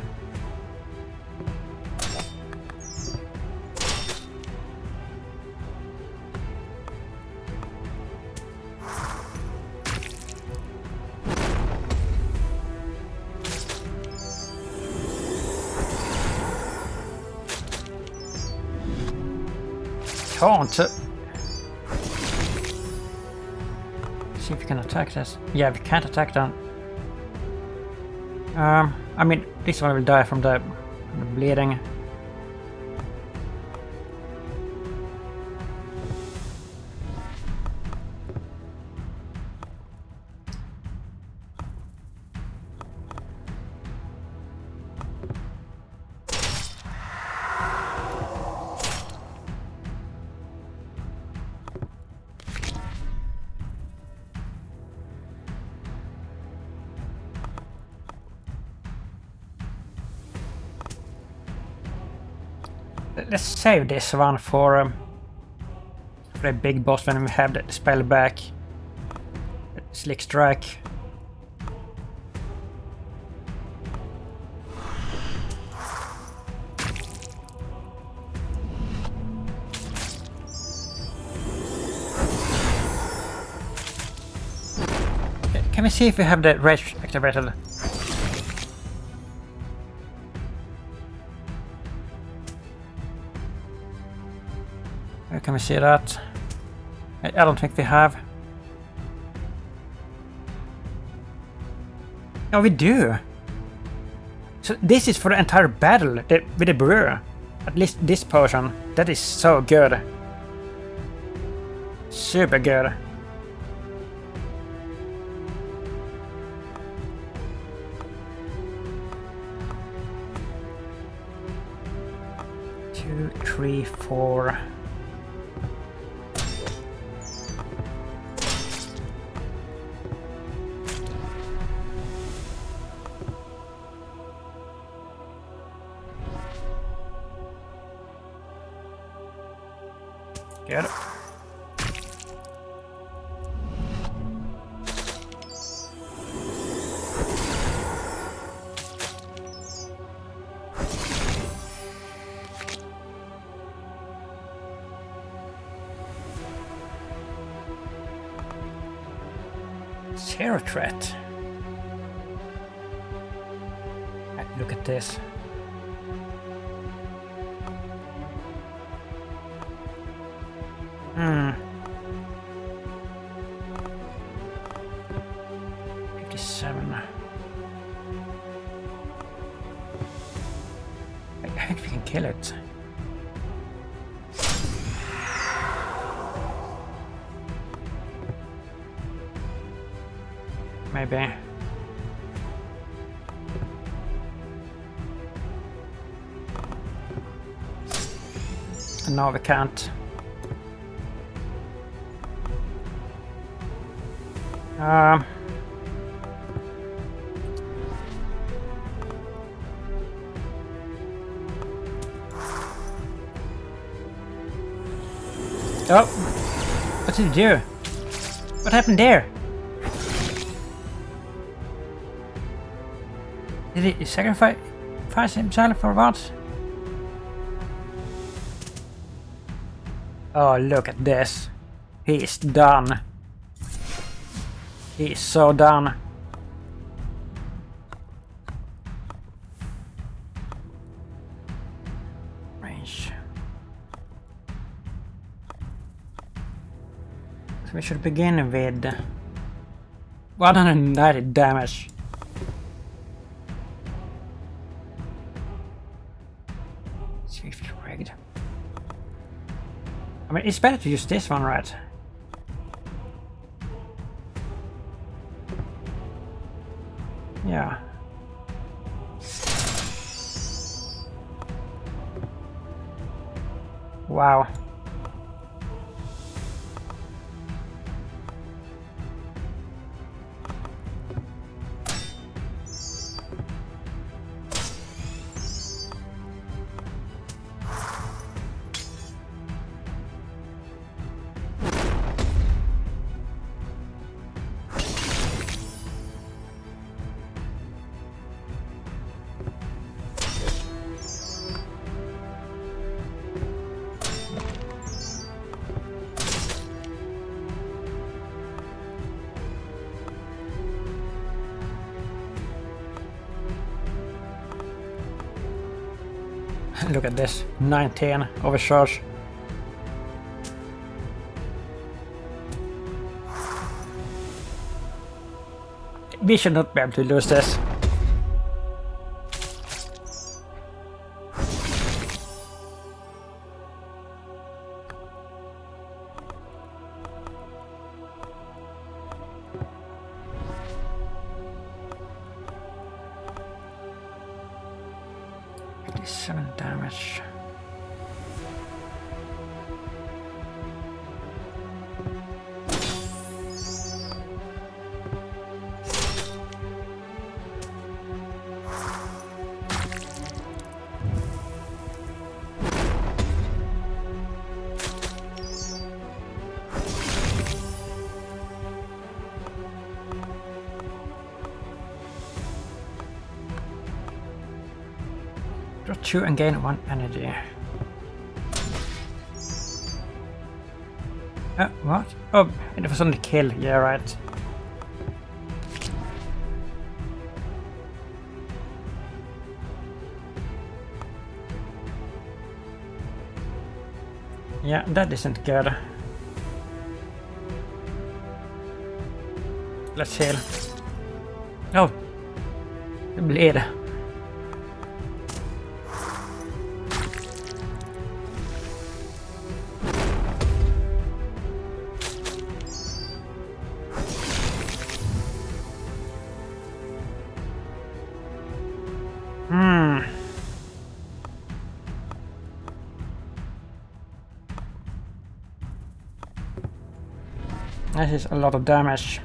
Can't. See if we can attack this. Yeah, we can't attack them. I mean, this one will die from the bleeding. Let's save this one for the big boss when we have the spell back. Slick strike. Can we see if we have the rage activated? Where can we see that? I don't think we have. Oh, we do! So this is for the entire battle with the brewer. At least this potion. That is so good. Super good. Two, three, four. Good. Zero threat. Look at this. Hmm. 57. I think we can kill it. Maybe. No, we can't. Oh, what did he do? What happened there? Did he sacrifice himself or what? Oh, look at this. He is done. He is so done. Range. So we should begin with 190 damage. Swift rigged. I mean, it's better to use this one, right? Yeah. Wow. Look at this, 19 overcharge. We should not be able to lose this. Seven damage. Draw 2 and gain 1 energy. What? Oh, it was only kill. Yeah, right. Yeah, that isn't good. Let's heal. Oh! The bleed. This is a lot of damage.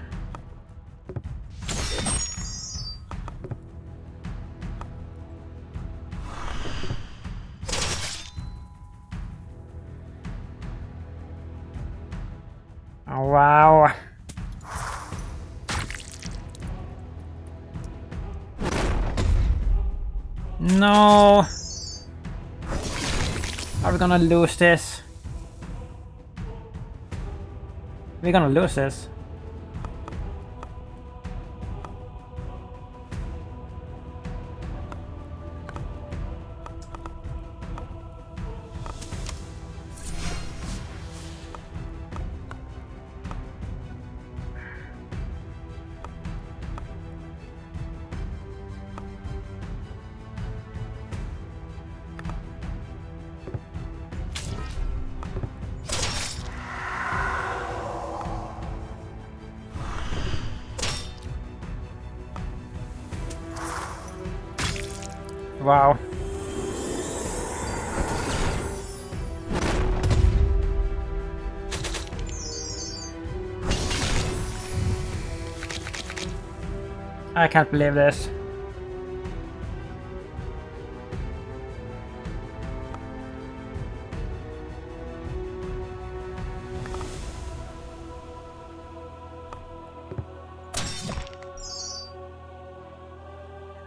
Oh, wow. No. Are we gonna lose this? We're gonna lose this. Wow. I can't believe this.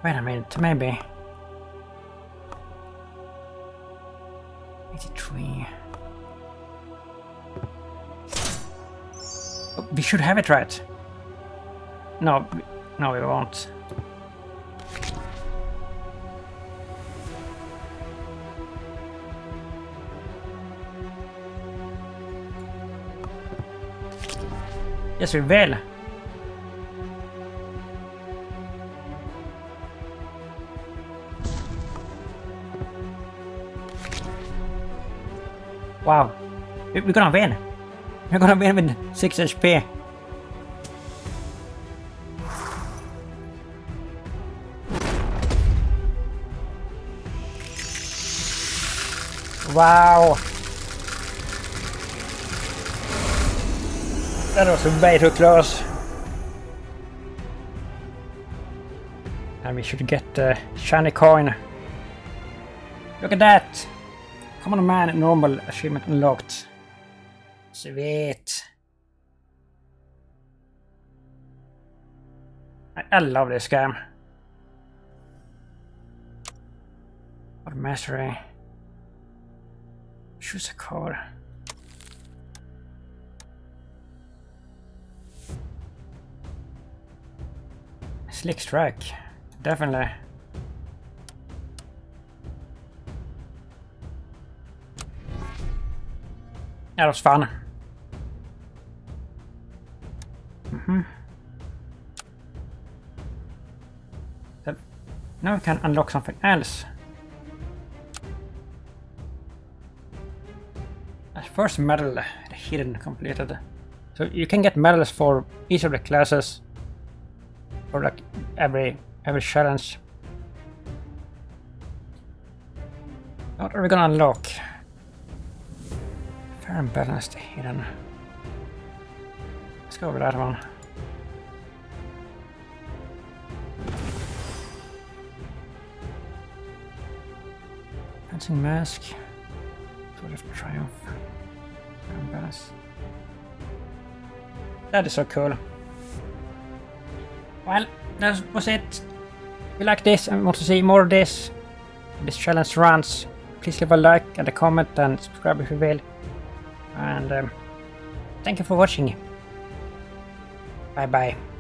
Wait a minute, maybe. 83. Oh, we should have it right. No, no, we won't. Yes, we will. Wow, we're gonna win. We're gonna win with 6 HP. Wow. That was way too close. And we should get the shiny coin. Look at that. Come on, man, normal achievement unlocked. Sweet. I love this game. What mastery. Choose a card. Slick strike. Definitely. That was fun. So now we can unlock something else. First medal, the hidden completed. So you can get medals for each of the classes, or like every challenge. What are we gonna unlock? Fair and balanced hidden. Let's go over that one. Dancing mask. Sword of Triumph. Fair and balanced. That is so cool. Well, that was it. If you like this and want to see more of this, this challenge runs, please leave a like and a comment and subscribe if you will. And thank you for watching. Bye bye.